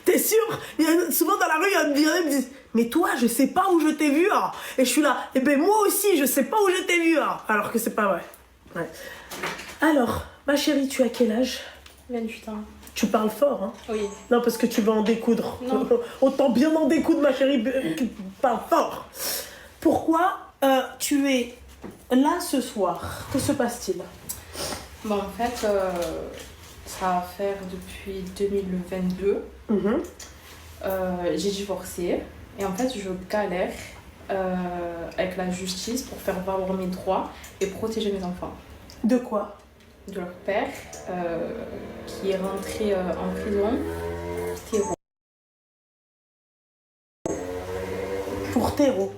T'es sûr? Souvent dans la rue, il y a une vieille qui me dit mais toi, je sais pas où je t'ai vu. Hein. Et je suis là, eh ben moi aussi, je sais pas où je t'ai vu. Hein. Alors que c'est pas vrai. Ouais. Alors, ma chérie, tu as quel âge? 28 ans. Tu parles fort, hein? Oui. Non, parce que tu vas en découdre. Non. Autant bien en découdre, ma chérie, parle fort. Pourquoi tu es là ce soir? Que se passe-t-il? Bon, en fait, ça va faire depuis 2022. J'ai divorcé. Et en fait, je galère avec la justice pour faire valoir mes droits et protéger mes enfants. De quoi? De leur père, qui est rentré en prison pour terreau. Pour terreau.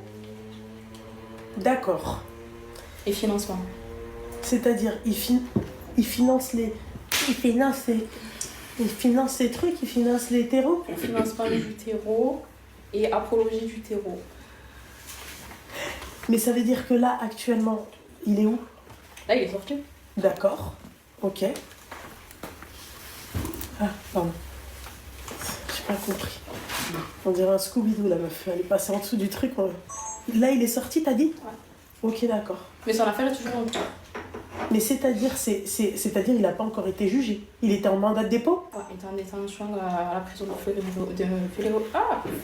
D'accord. Et financement. C'est-à-dire, il finance les... Il finance les trucs, il finance les terreaux. Financement du terreau et apologie du terreau. Mais ça veut dire que là, actuellement, il est où? Là, il est sorti. D'accord. Ok. Ah, pardon. J'ai pas compris. On dirait un Scooby-Doo, la meuf. Elle est passée en dessous du truc. Là, il est sorti, t'as dit? Ouais. Ok, d'accord. Mais son affaire est toujours en cours. Mais c'est-à-dire, c'est-à-dire, il n'a pas encore été jugé. Il était en mandat de dépôt? Ouais, il était en détention à la prison de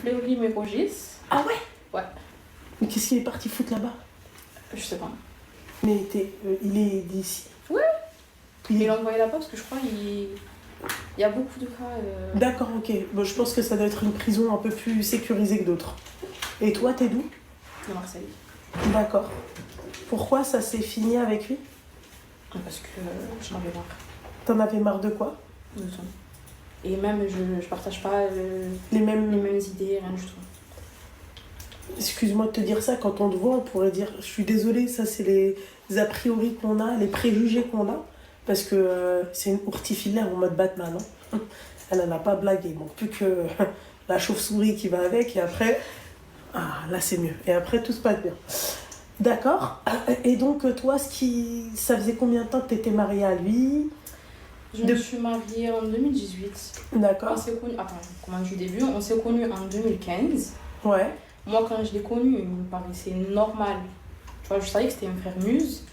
Fleury-Mérogis. Ah ouais? Ouais. Mais qu'est-ce qu'il est parti foutre là-bas? Je sais pas. Mais il est d'ici? Ouais. Il l'a envoyé là-bas parce que je crois qu'il y a beaucoup de cas. D'accord, ok. Bon, je pense que ça doit être une prison un peu plus sécurisée que d'autres. Et toi, t'es d'où? De Marseille. D'accord. Pourquoi ça s'est fini avec lui? Parce que j'en avais marre. T'en avais marre de quoi? De tout. Et même, je partage pas Les mêmes idées, rien du tout. Excuse-moi de te dire ça, quand on te voit, on pourrait dire je suis désolée, ça c'est les a priori qu'on a, les préjugés qu'on a, parce que c'est une ourtifilaire en mode Batman. Hein. Elle n'en a pas blagué, bon, plus que la chauve-souris qui va avec, et après, ah là c'est mieux, et après tout se passe bien. D'accord. Et donc toi, ça faisait combien de temps que tu étais mariée à lui? Je me suis mariée en 2018. D'accord. On s'est connus... Attends, comment du début? On s'est connus en 2015. Ouais. Moi, quand je l'ai connu, il me paraissait normal. Tu vois, je savais que c'était une frère muse.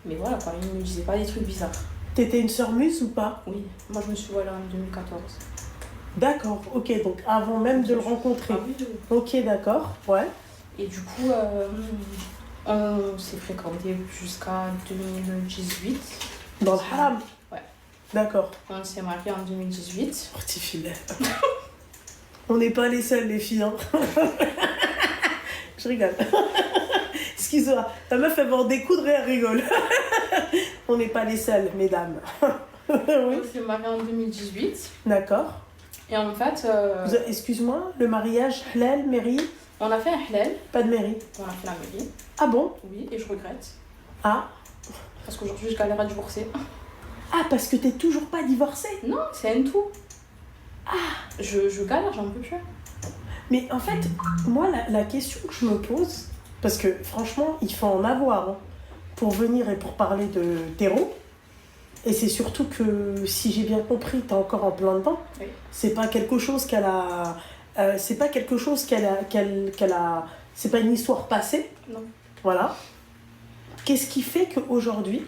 Mais voilà, quoi, il ne me disait pas des trucs bizarres. T'étais une sœur muse ou pas? Oui. Moi, je me suis voilée en 2014. D'accord, ok. Donc avant même de le rencontrer. Ah oui, oui. Ok, d'accord. Ouais. Et du coup, on s'est fréquentés jusqu'à 2018. Dans le haram? Ouais. D'accord. On s'est mariés en 2018. Ourtifilaire. On n'est pas les seuls, les filles. Hein. Je rigole. Excuse-moi. La meuf, elle va en découdre et elle rigole. On n'est pas les seuls, mesdames. Oui. On s'est mariés en 2018. D'accord. Et en fait... Excuse-moi, le mariage, halal, mairie? On a fait un halal. Pas de mairie. On a fait la mairie. Ah bon? Oui, et je regrette. Ah. Parce qu'aujourd'hui, je galère à divorcer. Ah, parce que t'es toujours pas divorcée? Non, c'est un tout. Ah. Je galère, j'en peux plus. Mais en fait, moi, la question que je me pose, parce que franchement, il faut en avoir hein, pour venir et pour parler de terreau. Et c'est surtout que, si j'ai bien compris, t'es encore en plein dedans. Oui. C'est pas quelque chose qu'elle a... c'est pas quelque chose qu'elle a... C'est pas une histoire passée. Non. Voilà. Qu'est-ce qui fait qu'aujourd'hui,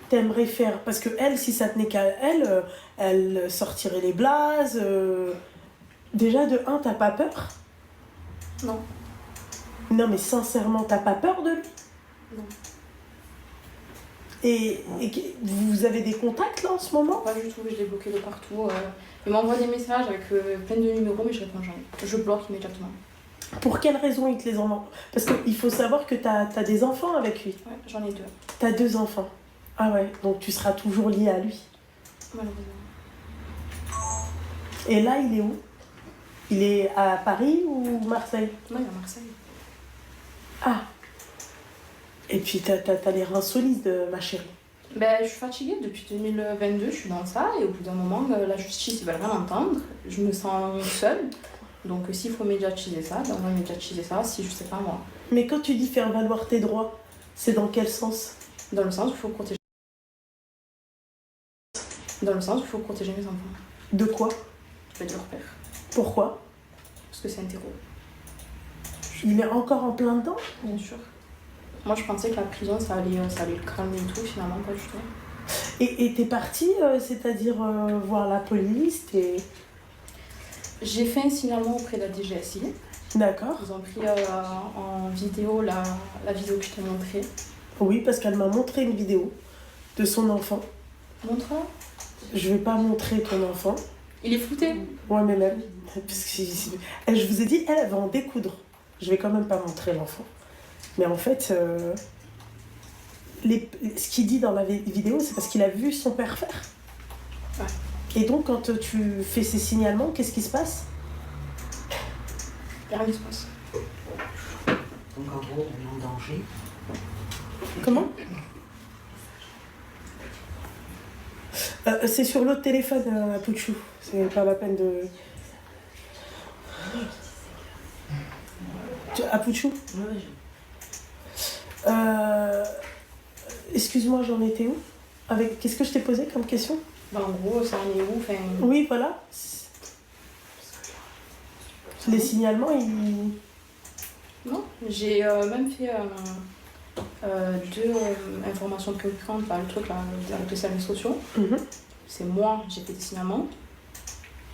t'aimerais faire... Parce que elle, si ça tenait qu'à elle, elle sortirait les blazes. Déjà, de un, t'as pas peur? Non. Non, mais sincèrement, t'as pas peur de lui? Non. Et vous avez des contacts là en ce moment? Pas du tout, je l'ai bloqué de partout. Il m'envoie des messages avec plein de numéros, mais je réponds jamais. Je bloque immédiatement. Pour quelle raison il te les envoie? Parce qu'il faut savoir que t'as des enfants avec lui. Ouais, j'en ai 2. T'as 2 enfants. Ah ouais, donc tu seras toujours liée à lui. Malheureusement. Et là, il est où? Il est à Paris ou Marseille? Non, il est à Marseille. Ah. Et puis t'as les reins solides, ma chérie. Ben, je suis fatiguée depuis 2022, je suis dans ça, et au bout d'un moment, la justice, ils veulent rien entendre. Je me sens seule. Donc s'il faut médiatiser ça, ben on va médiatiser ça, si je sais pas moi. Mais quand tu dis faire valoir tes droits, c'est dans quel sens? Dans le sens où il faut protéger. Dans le sens où il faut protéger mes enfants. De quoi? de leur père. Pourquoi? Parce que c'est un terreau. Il est encore en plein dedans? Bien sûr. Moi, je pensais que la prison, ça allait le calmer et tout. Finalement, pas du tout. Et t'es partie, c'est-à-dire voir la police J'ai fait un signalement auprès de la DGSI. D'accord. Ils ont pris en vidéo la vidéo que je t'ai montrée. Oui, parce qu'elle m'a montré une vidéo de son enfant. Montre. Je vais pas montrer ton enfant. Il est flouté. Ouais, mais même. Parce que je vous ai dit, elle va en découdre. Je vais quand même pas montrer l'enfant. Mais en fait, ce qu'il dit dans la vidéo, c'est parce qu'il a vu son père faire. Ouais. Et donc, quand tu fais ces signalements, qu'est-ce qui se passe? Rien ne se passe. Donc en gros, on est en danger. Comment? C'est sur l'autre téléphone, à Pouchou. C'est pas la peine de... À Pouchou? Excuse-moi, j'en étais où? Qu'est-ce que je t'ai posé comme question? Bah, en gros, ça en est où? Enfin... Oui, voilà. Les signalements, Non, j'ai même fait 2 informations préoccupantes par le truc là, avec les services sociaux. C'est moi, j'ai fait des signalements.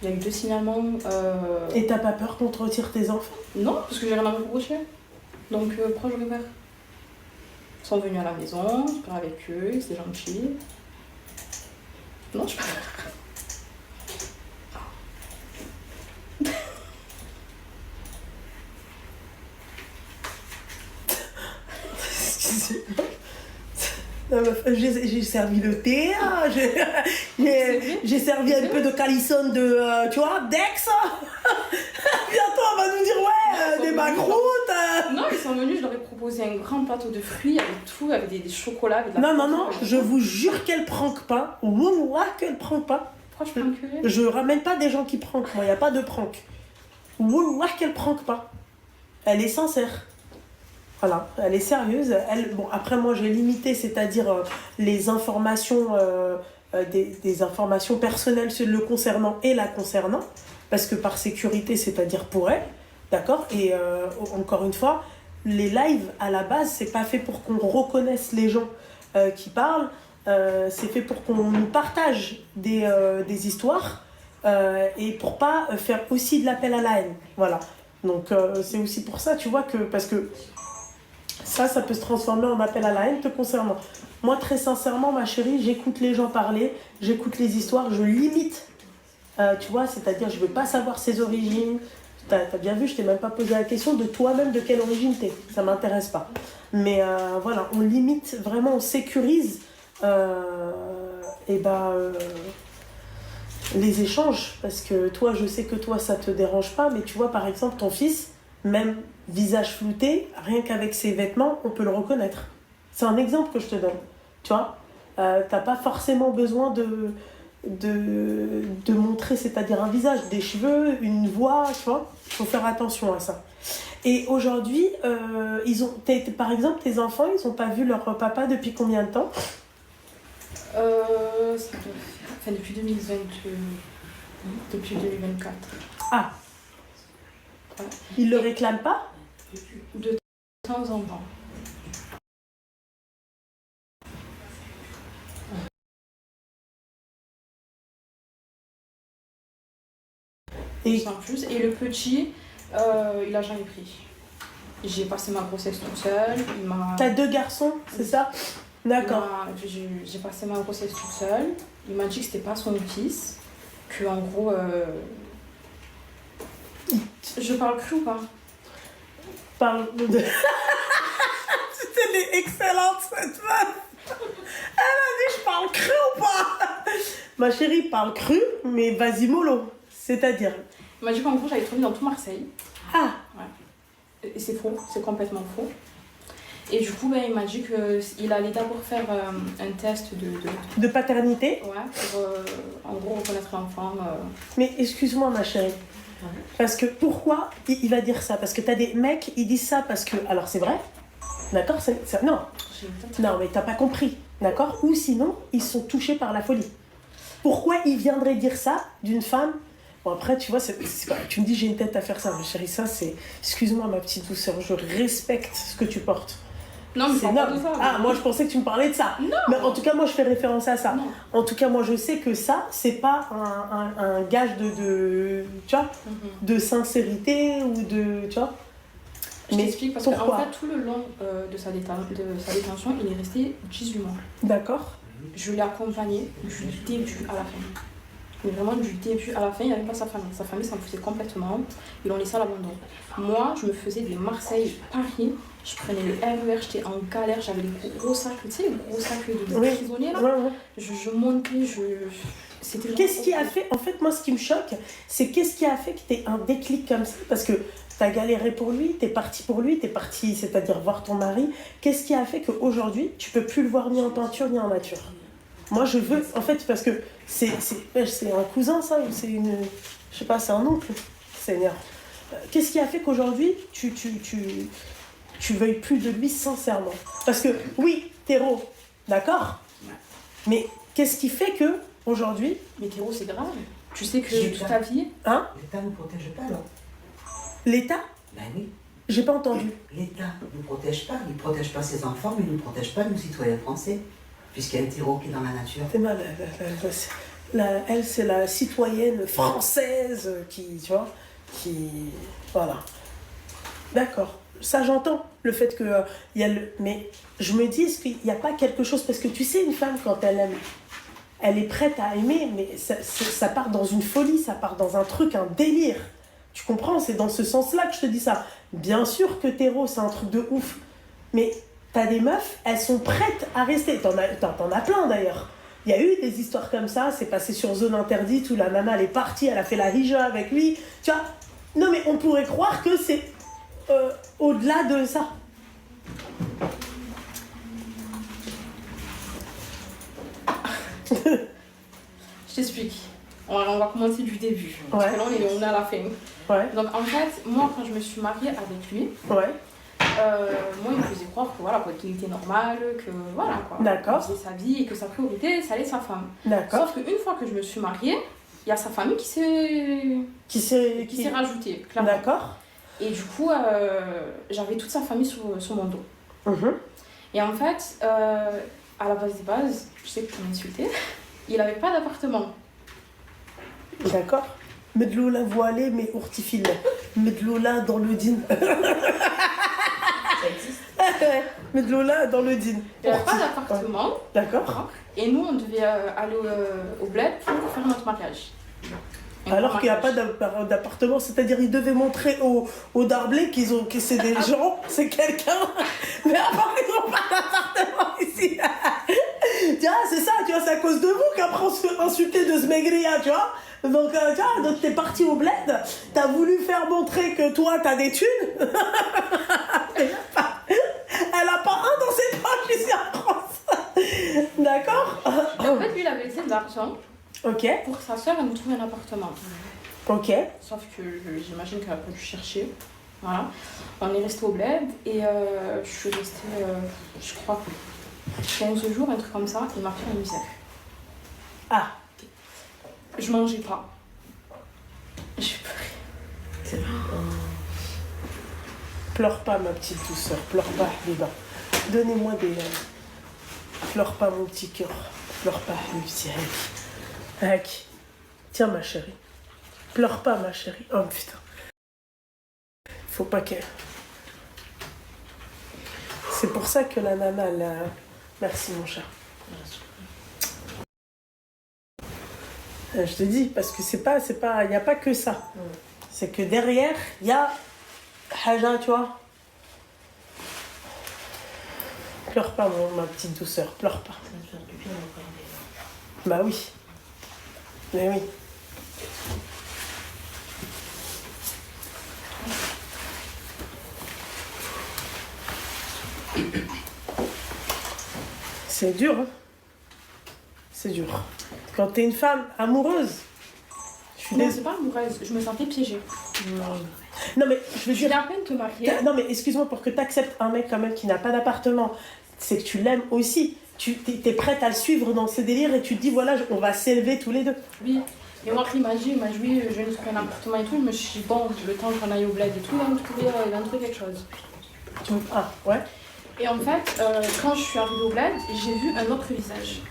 Il y a eu 2 signalements. Et t'as pas peur qu'on te retire tes enfants? Non, parce que j'ai rien à me reprocher. Donc, pourquoi je vais faire? Ils sont venus à la maison, je parle avec eux, c'est gentil. Non, je peux pas. J'ai servi le thé, hein, j'ai servi un peu de calisson de, tu vois, Dex. Bientôt on va nous dire, ouais, des macroutes. Non, ils sont venus, je leur ai proposé un grand plateau de fruits avec tout, avec des chocolats, avec de la... Non, je vous jure qu'elle prank pas. Wallah qu'elle prank pas. Pourquoi je peux me curer? Je ramène pas des gens qui prankent, moi, y a pas de prank. Wallah qu'elle prank pas. Elle est sincère. Voilà, elle est sérieuse. Bon, après, moi, j'ai limité, c'est-à-dire les informations, des informations personnelles le concernant et la concernant, parce que par sécurité, c'est-à-dire pour elle, d'accord? Et encore une fois, les lives, à la base, c'est pas fait pour qu'on reconnaisse les gens qui parlent, c'est fait pour qu'on nous partage des histoires et pour pas faire aussi de l'appel à la haine. Voilà. Donc, c'est aussi pour ça, tu vois, parce que ça peut se transformer en appel à la haine te concernant. Moi, très sincèrement, ma chérie, j'écoute les gens parler, j'écoute les histoires, je limite. Tu vois, c'est-à-dire, je veux pas savoir ses origines. T'as bien vu, je t'ai même pas posé la question de toi-même, de quelle origine t'es. Ça m'intéresse pas. Mais voilà, on limite, vraiment, on sécurise les échanges. Parce que toi, je sais que toi, ça te dérange pas. Mais tu vois, par exemple, ton fils, même visage flouté, rien qu'avec ses vêtements, on peut le reconnaître. C'est un exemple que je te donne. Tu vois, t'as pas forcément besoin de montrer, c'est-à-dire un visage, des cheveux, une voix, tu vois. Il faut faire attention à ça. Et aujourd'hui, par exemple, tes enfants, ils n'ont pas vu leur papa depuis combien de temps? Ça doit faire... depuis 2020, depuis 2024. Ah. Ouais. Ils le réclament pas? De temps en temps. Et sans plus. Et le petit, il a jamais pris. J'ai passé ma grossesse toute seule. T'as 2 garçons, c'est ça? D'accord. J'ai passé ma grossesse toute seule. Il m'a dit que c'était pas son fils. Que en gros... Je parle cru ou pas? Parle de... C'était excellente cette femme. Elle a dit je parle cru ou pas? Ma chérie parle cru, mais vas-y mollo. C'est-à-dire? Il m'a dit qu'en gros j'avais trouvé dans tout Marseille. Ah. Ouais. Et c'est faux, c'est complètement faux. Et du coup, il m'a dit qu'il allait d'abord faire un test de paternité. Ouais, pour en gros reconnaître l'enfant. Mais excuse-moi ma chérie. Parce que pourquoi il va dire ça? Parce que t'as des mecs, ils disent ça parce que... Alors c'est vrai, d'accord? Non, mais t'as pas compris, d'accord? Ou sinon, ils sont touchés par la folie. Pourquoi il viendrait dire ça d'une femme Bon, après, tu vois, tu me dis j'ai une tête à faire ça. Mais chérie, ça, c'est... Excuse-moi, ma petite douceur, je respecte ce que tu portes. Non, mais c'est pas de ça. Ah, moi, je pensais que tu me parlais de ça. Non. Mais en tout cas, moi, je fais référence à ça. Non. En tout cas, moi, je sais que ça, c'est pas un gage tu vois, de sincérité ou de... Tu vois. Je t'explique parce qu'en pourquoi? fait, tout le long de sa détention, il est resté 18 mois. D'accord. Je l'ai accompagné du début à la fin. Mais vraiment du début à la fin, il n'y avait pas sa famille. Sa famille s'en foutait complètement. Ils l'ont laissé à l'abandon. Moi, je me faisais des Marseille-Paris. Je prenais le RER, j'étais en galère, j'avais les gros sacs, tu sais, les gros sacs de prisonniers là. Ouais. Je montais, c'était... Qu'est-ce qui a fait... En fait, moi, ce qui me choque, c'est qu'est-ce qui a fait que t'aies un déclic comme ça? Parce que t'as galéré pour lui, t'es parti pour lui, t'es parti, c'est-à-dire voir ton mari. Qu'est-ce qui a fait qu'aujourd'hui, tu peux plus le voir ni en peinture ni en nature? Moi, je veux... En fait, parce que c'est un cousin, ça, ou c'est une... Je sais pas, c'est un oncle. Seigneur. Qu'est-ce qui a fait qu'aujourd'hui, tu veuilles plus de lui sincèrement? Parce que, oui, Théro, d'accord? Mais qu'est-ce qui fait que aujourd'hui... Mais Théro, c'est grave. Tu sais que toute ta vie... Hein? L'État ne protège pas, là. L'État? Ben oui. J'ai pas entendu. L'État ne nous protège pas. Il ne protège pas ses enfants, mais il ne nous protège pas, nous, citoyens français. Puisqu'il y a un terreau qui est dans la nature. C'est mal. Elle, c'est la citoyenne française qui, tu vois, qui... Voilà. D'accord. Ça, j'entends. Le fait que... il y a mais je me dis, est-ce qu'il n'y a pas quelque chose... Parce que tu sais, une femme, quand elle aime, elle est prête à aimer, mais ça part dans une folie, ça part dans un truc, un délire. Tu comprends? C'est dans ce sens-là que je te dis ça. Bien sûr que Théro, c'est un truc de ouf. Mais t'as des meufs, elles sont prêtes à rester. T'en as plein, d'ailleurs. Il y a eu des histoires comme ça, c'est passé sur Zone Interdite, où la nana, elle est partie, elle a fait la hija avec lui. Tu vois? Non, mais on pourrait croire que c'est au-delà de ça. Je t'explique. On va commencer du début. Parce que là, on est à la fin. Ouais. Donc, en fait, moi, quand je me suis mariée avec lui, Ouais. moi, il me faisait croire que voilà, qu'il était normal, que voilà quoi. D'accord. Il faisait sa vie et que sa priorité, ça allait sa femme. D'accord. Sauf qu'une fois que je me suis mariée, il y a sa famille qui s'est rajoutée, clairement. D'accord. Et du coup, j'avais toute sa famille sur mon dos. Et en fait, à la base des bases, je sais que tu m'insultais, il n'avait pas d'appartement. D'accord. Medloula voilée, mais urtifile. Medloula dans le din. Ça existe. Medloula dans le din. Il n'avait pas d'appartement. D'accord. Et nous, on devait aller au bled pour faire notre mariage. Alors qu'il n'y a pas d'appartement, c'est-à-dire ils devaient montrer aux Darblés que c'est des gens, c'est quelqu'un, mais après ils n'ont pas d'appartement ici. Tu vois, c'est ça, tu vois, c'est à cause de vous qu'après on se fait insulter de ce maigria, tu vois. Donc, tu vois, donc t'es parti au bled, t'as voulu faire montrer que toi t'as des thunes. Elle a pas un dans ses poches ici en France. D'accord. En fait, lui, il avait laissé de l'argent. Ok. Pour sa soeur, elle nous trouve un appartement. Ok. Sauf que j'imagine qu'elle a pas dû chercher. Voilà. On est resté au bled et je suis restée, je crois, 15 jours, un truc comme ça. Il m'a fait une misère. Ah. Je mangeais pas. J'ai pleuré. C'est vrai. Pleure pas, ma petite douceur. Pleure pas, Habiba. Donnez-moi des... Pleure pas, mon petit cœur. Pleure pas, le petit Haki. Tiens, ma chérie. Pleure pas, ma chérie. Oh, putain. Faut pas qu'elle... C'est pour ça que la nana, elle a... Merci, mon chat. Je te dis, parce que c'est pas... Il n'y a pas que ça. C'est que derrière, il y a... Haja, tu vois. Pleure pas, ma petite douceur. Pleure pas. Ça va faire du bien de regarder. Bah oui. Mais oui. C'est dur, hein. C'est dur. Quand t'es une femme amoureuse, je suis Non, désolée. c'est pas amoureuse, je me sentais piégée. Non mais je veux Je viens dire... à peine te marier. Non mais excuse-moi, pour que t'acceptes un mec quand même qui n'a pas d'appartement, c'est que tu l'aimes aussi. Tu t'es prête à le suivre dans ses délires et tu te dis voilà, on va s'élever tous les deux. Oui, Et moi, il m'a dit, oui, je viens de trouver un appartement et tout. Je me suis dit, bon, le temps qu'on aille au bled et tout, il va me trouver quelque chose. Ah, ouais. Et en fait, quand je suis arrivée au bled, j'ai vu un autre visage.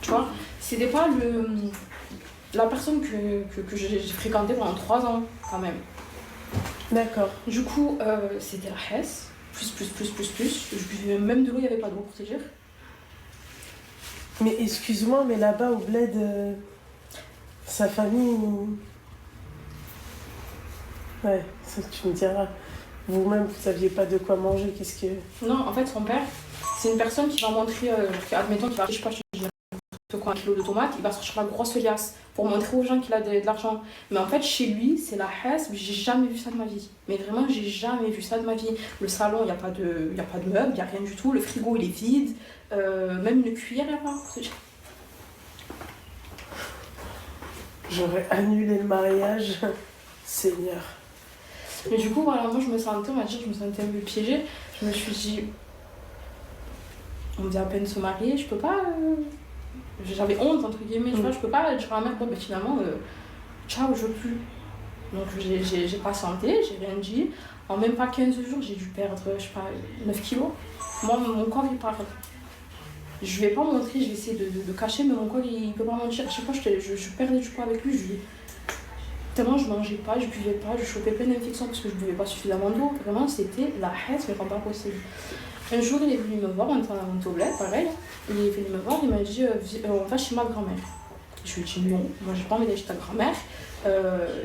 Tu vois, c'était pas la personne que j'ai fréquentée pendant 3 ans, quand même. D'accord. Du coup, c'était la Hesse, plus. Je buvais même de l'eau, il n'y avait pas d'eau pour te dire. Mais excuse-moi, mais là-bas au bled, sa famille. Ouais, ça tu me diras. Vous-même, vous saviez pas de quoi manger, qu'est-ce que. Non, en fait, son père, c'est une personne qui va montrer, admettons qu'il va, je sais pas, un kilo de tomates, il va sortir la grosse liasse pour montrer aux gens qu'il a de l'argent. Mais en fait, chez lui, c'est la Hesse, j'ai jamais vu ça de ma vie. Mais vraiment, j'ai jamais vu ça de ma vie. Le salon, il n'y a pas de meubles, il n'y a rien du tout. Le frigo, il est vide. Même une cuillère, il n'y a pas. J'aurais annulé le mariage. Seigneur. Mais du coup, voilà, moi, je me sentais un peu piégée. Je me suis dit, on vient à peine de se marier, je peux pas... J'avais honte, entre guillemets, tu vois, je peux pas dire à ma mère, bon, ben finalement, ciao, je veux plus. Donc j'ai patienté, j'ai rien dit. En même pas 15 jours, j'ai dû perdre, je sais pas, 9 kilos. Moi, mon corps, il parle. Je vais pas montrer, je vais essayer de cacher, mais mon corps, il peut pas mentir. À chaque fois, je perdais du poids avec lui. Tellement je mangeais pas, je buvais pas, je chopais plein d'infections parce que je buvais pas suffisamment d'eau. Vraiment, c'était la Hesse, mais pas possible. Un jour, il est venu me voir, on était au bled, pareil. Il est venu me voir, il m'a dit on va chez ma grand-mère. Je lui ai dit non, moi j'ai pas envie d'aller chez ta grand-mère.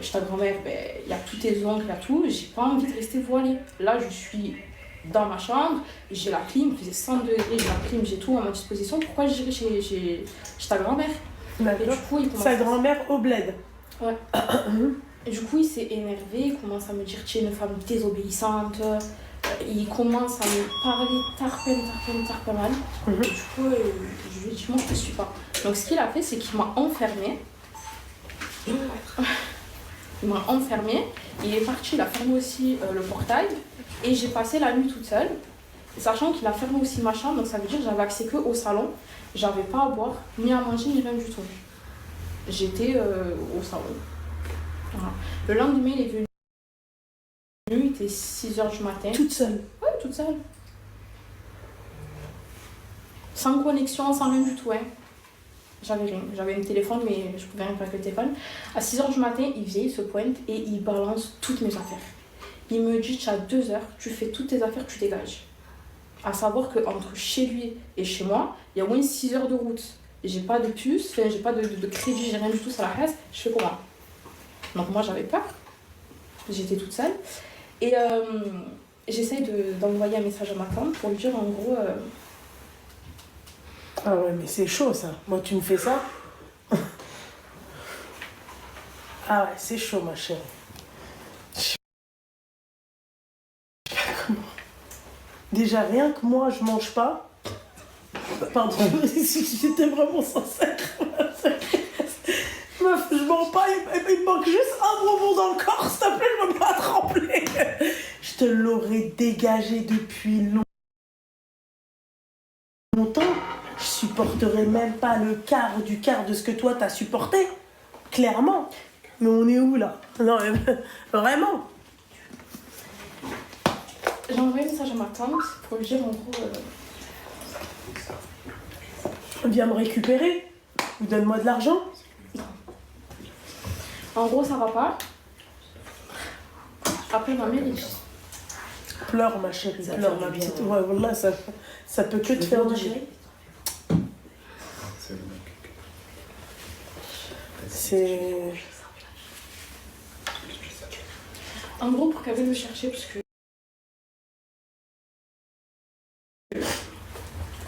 Chez ta grand-mère, il y a tous tes oncles, il y a tout, j'ai pas envie de rester voilée. Là, je suis dans ma chambre, j'ai la clim, il faisait 100 degrés, j'ai la clim, j'ai tout à ma disposition. Pourquoi j'irais chez ta grand-mère? Et du coup, sa grand-mère au bled. Ouais. Et du coup, il s'est énervé, il commence à me dire tu es une femme désobéissante. Il commence à me parler tarpin mal. Et du coup, je lui ai dit moi je te suis pas. Donc ce qu'il a fait, c'est qu'il m'a enfermée. Il m'a enfermée. Il est parti, il a fermé aussi le portail. Et j'ai passé la nuit toute seule. Sachant qu'il a fermé aussi ma chambre, donc ça veut dire que j'avais accès que au salon. J'avais pas à boire, ni à manger, ni rien du tout. J'étais au salon. Voilà. Le lendemain, il est venu. Il était 6h du matin. Toute seule? Ouais, toute seule. Sans connexion, sans rien du tout. Hein. J'avais rien. J'avais un téléphone, mais je pouvais rien faire avec le téléphone. À 6h du matin, il vient, il se pointe et il balance toutes mes affaires. Il me dit, tu as 2 heures, tu fais toutes tes affaires, tu dégages. À savoir qu'entre chez lui et chez moi, il y a au moins 6 heures de route. J'ai pas de puce, j'ai pas de crédit, j'ai rien du tout sur la Hesse. Je fais comment? Donc moi, j'avais peur. J'étais toute seule. Et j'essaye d'envoyer un message à ma tante pour lui dire en gros... Ah ouais, mais c'est chaud ça. Moi, tu me fais ça? Ah ouais, c'est chaud, ma chérie. Je sais pas comment. Déjà, rien que moi, je mange pas. Pardon, j'étais vraiment sincère. Meuf, je mens pas, il me manque juste un bonbon dans le corps, s'il te plaît, je veux pas trembler. Je te l'aurais dégagé depuis longtemps. Je supporterais même pas le quart de ce que toi t'as supporté. Clairement. Mais on est où là? Non, mais vraiment. J'ai envoyé un message à ma tante pour lui dire en gros... Viens me récupérer. Ou donne-moi de l'argent. En gros, ça va pas. Après, ma mère, elle dit... Pleure, ma chérie, pleure, ma petite. Ouais, voilà, ça peut que te faire du bien. C'est... En gros, pour qu'elle vienne me chercher, parce que...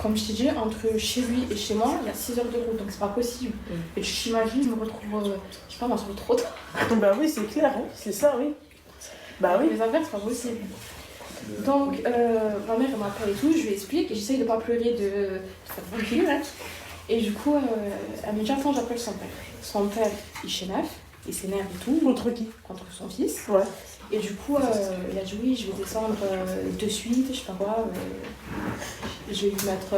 Comme je t'ai dit, entre chez lui et chez moi, il y a 6 heures de route, donc c'est pas possible. Et tu t'imagines, je me retrouve, je sais pas, moi, sur le trottoir. Bah oui, c'est clair, hein. C'est ça, oui. Bah oui. Les affaires, c'est pas possible. Donc, ma mère, elle m'appelle et tout, je lui explique, et j'essaye de pas pleurer, de faire tranquille, hein. Et du coup, elle me dit, attends, j'appelle son père. Son père, il s'énerve, il s'énerve et tout. Contre qui? Contre son fils. Ouais. Et du coup, il a dit oui, je vais descendre de suite, je sais pas quoi. Je vais lui mettre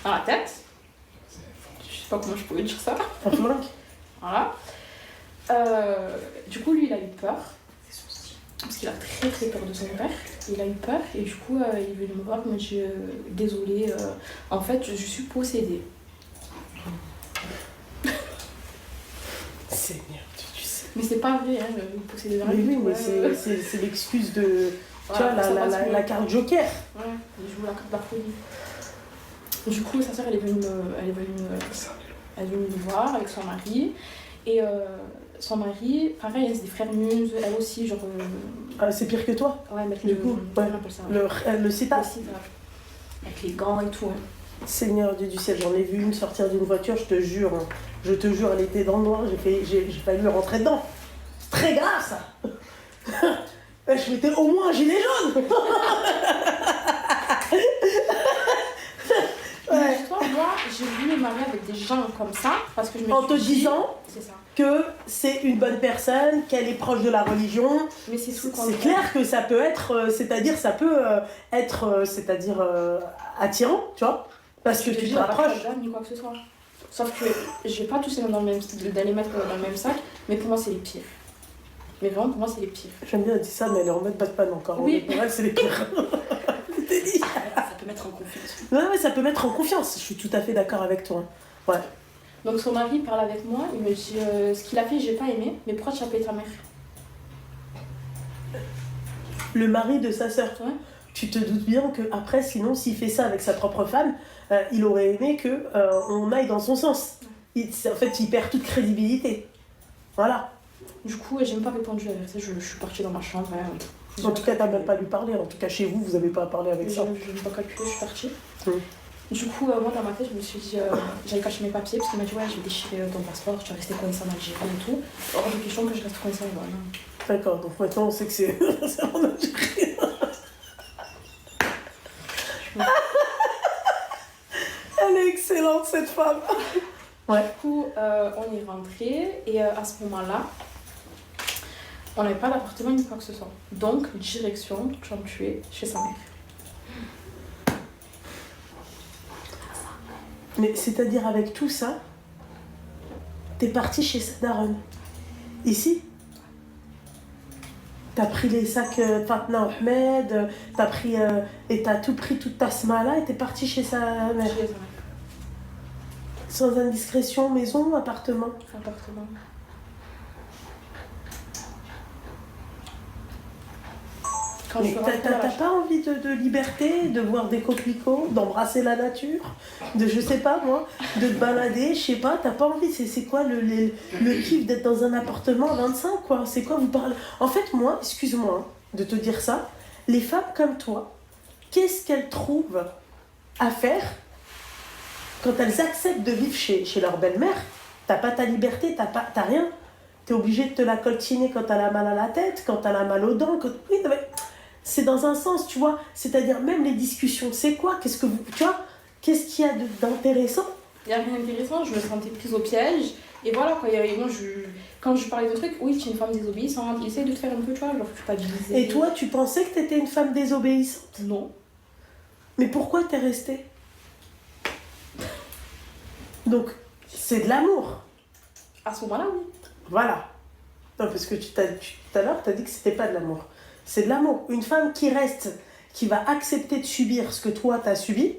dans la tête. Je sais pas comment je pouvais dire ça. Un flingue? Voilà. Du coup, lui, il a eu peur. Parce qu'il a très très peur de son père. Il a eu peur et du coup, il est venu me voir. Il m'a dit désolé, en fait, je suis possédée. Seigneur, tu sais. Mais c'est pas vrai, hein, possédée dans la Mais vie. oui, mais ouais. c'est l'excuse de. Tu Voilà, vois, ça passe mieux. la carte joker. Ouais, il joue la carte de la folie. Du coup, sa sœur, elle est venue me voir avec son mari. Et son mari, pareil, elle, c'est des frères muses, elle aussi, genre. Ah, c'est pire que toi, Ouais, mettre du coup. Ouais. on appelle ça, ouais. Le CETA. Aussi, ça. Avec les gants et tout. Hein. Seigneur Dieu du ciel, j'en ai vu une sortir d'une voiture, je te jure. Hein. Je te jure, elle était dans le noir, j'ai failli rentrer dedans. C'est très grave ça. Je mettais au moins un gilet jaune. Ouais. Toi, moi, j'ai voulu me marier avec des gens comme ça parce que je me En te suis dit, disant c'est ça. que c'est une bonne personne, qu'elle est proche de la religion. Mais c'est tout le C'est contraire. clair que ça peut être, c'est-à-dire ça peut être, c'est-à-dire attirant, tu vois, parce que Je tu te dis, on va rapproches. pas ni quoi que ce soit. Sauf que je vais pas tous les mettre dans le même d'aller mettre dans le même sac, mais pour moi c'est les pires. Mais vraiment pour moi c'est les pires. J'aime bien dire ça, mais elle est en mode Batman encore. Oui. Pour elle, c'est les pires. Je t'ai dit. Ça peut mettre en confiance. Ouais, ça peut mettre en confiance. Je suis tout à fait d'accord avec toi. Ouais. Donc son mari parle avec moi, il me dit ce qu'il a fait j'ai pas aimé, mais pourquoi tu as payé ta mère? Le mari de sa sœur. Ouais. Tu te doutes bien que après, sinon, s'il fait ça avec sa propre femme, il aurait aimé que on aille dans son sens. En fait, il perd toute crédibilité. Voilà. Du coup j'ai même pas répondu à la vérité, je suis partie dans ma chambre. En tout cas, t'as même pas lui parler. En tout cas, chez vous, vous avez pas parlé avec Je ça. n'ai pas calculé, je suis partie. Oui. Du coup, moi dans ma tête, je me suis dit, j'allais cacher mes papiers parce qu'il m'a dit, ouais, je vais déchirer ton passeport, tu vas rester coincé en Algérie et tout. Hors de question que je reste coincée en Algérie. D'accord, donc maintenant on sait que c'est en Algérie. Elle est excellente cette femme. Ouais. Du coup, on est rentré et à ce moment-là, on n'avait pas d'appartement ni quoi que ce soit. Donc, direction Tchamtué chez sa mère. Mais c'est-à-dire avec tout ça, t'es partie chez sa daronne. Ici. T'as pris les sacs Fatna Ahmed, t'as pris et t'as tout pris toute ta smala et t'es partie chez sa mère. Chez sa mère. Sans indiscrétion, maison, appartement. Appartement. Quand je Mais suis t'as rentrée pas envie de liberté, de voir des coquelicots, d'embrasser la nature, de je sais pas moi, de te balader, je sais pas, t'as pas envie, c'est quoi le kiff d'être dans un appartement à 25 quoi, c'est quoi vous parlez. En fait moi, excuse-moi hein, de te dire ça, les femmes comme toi, qu'est-ce qu'elles trouvent à faire quand elles acceptent de vivre chez leur belle-mère? T'as pas ta liberté, t'as rien. T'es obligé de te la coltiner quand t'as la mal à la tête, quand t'as la mal aux dents. Oui, non, mais c'est dans un sens, tu vois. C'est-à-dire même les discussions, c'est quoi? Qu'est-ce que vous... Tu vois? Qu'est-ce qu'il y a d'intéressant? Il n'y a rien d'intéressant, je me sentais prise au piège. Et voilà, quoi. Et moi, quand je parlais de trucs, oui, tu es une femme désobéissante, essaye de te faire un peu, tu vois, genre culpabiliser. Et toi, tu pensais que t'étais une femme désobéissante? Non. Mais pourquoi t'es restée? Donc, c'est de l'amour. À ce moment-là, oui. Voilà. Non, parce que tout à l'heure, tu as dit que c'était pas de l'amour. C'est de l'amour. Une femme qui reste, qui va accepter de subir ce que toi, tu as subi,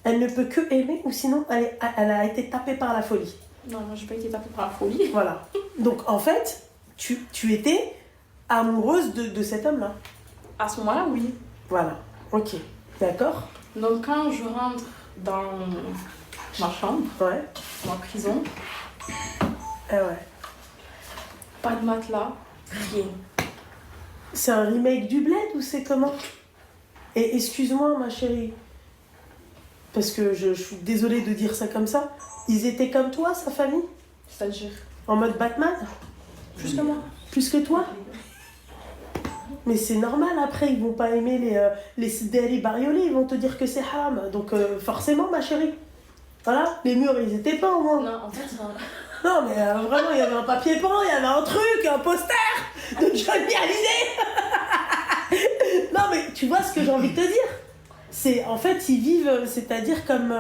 elle ne peut que aimer ou sinon elle a été tapée par la folie. Non, moi, j'ai pas été tapée par la folie. Voilà. Donc, en fait, tu étais amoureuse de cet homme-là. À ce moment-là, oui. Voilà. Ok. D'accord? Donc, quand je rentre dans ma chambre, Ouais. ma prison, Eh ouais. pas de matelas, rien. C'est un remake du Bled ou c'est comment? Et excuse-moi, ma chérie, parce que je suis désolée de dire ça comme ça, ils étaient comme toi, sa famille? C'est-à-dire En mode Batman? plus que moi. Plus que toi? Mais c'est normal, après, ils vont pas aimer les sidérés bariolés, ils vont te dire que c'est haram. Donc forcément, ma chérie. Voilà, les murs, ils étaient peints au moins. Non, en fait, Non, mais vraiment, il y avait un papier peint, il y avait un truc, un poster de Johnny Hallyday. Non, mais tu vois ce que j'ai envie de te dire? C'est, en fait, ils vivent, c'est-à-dire comme...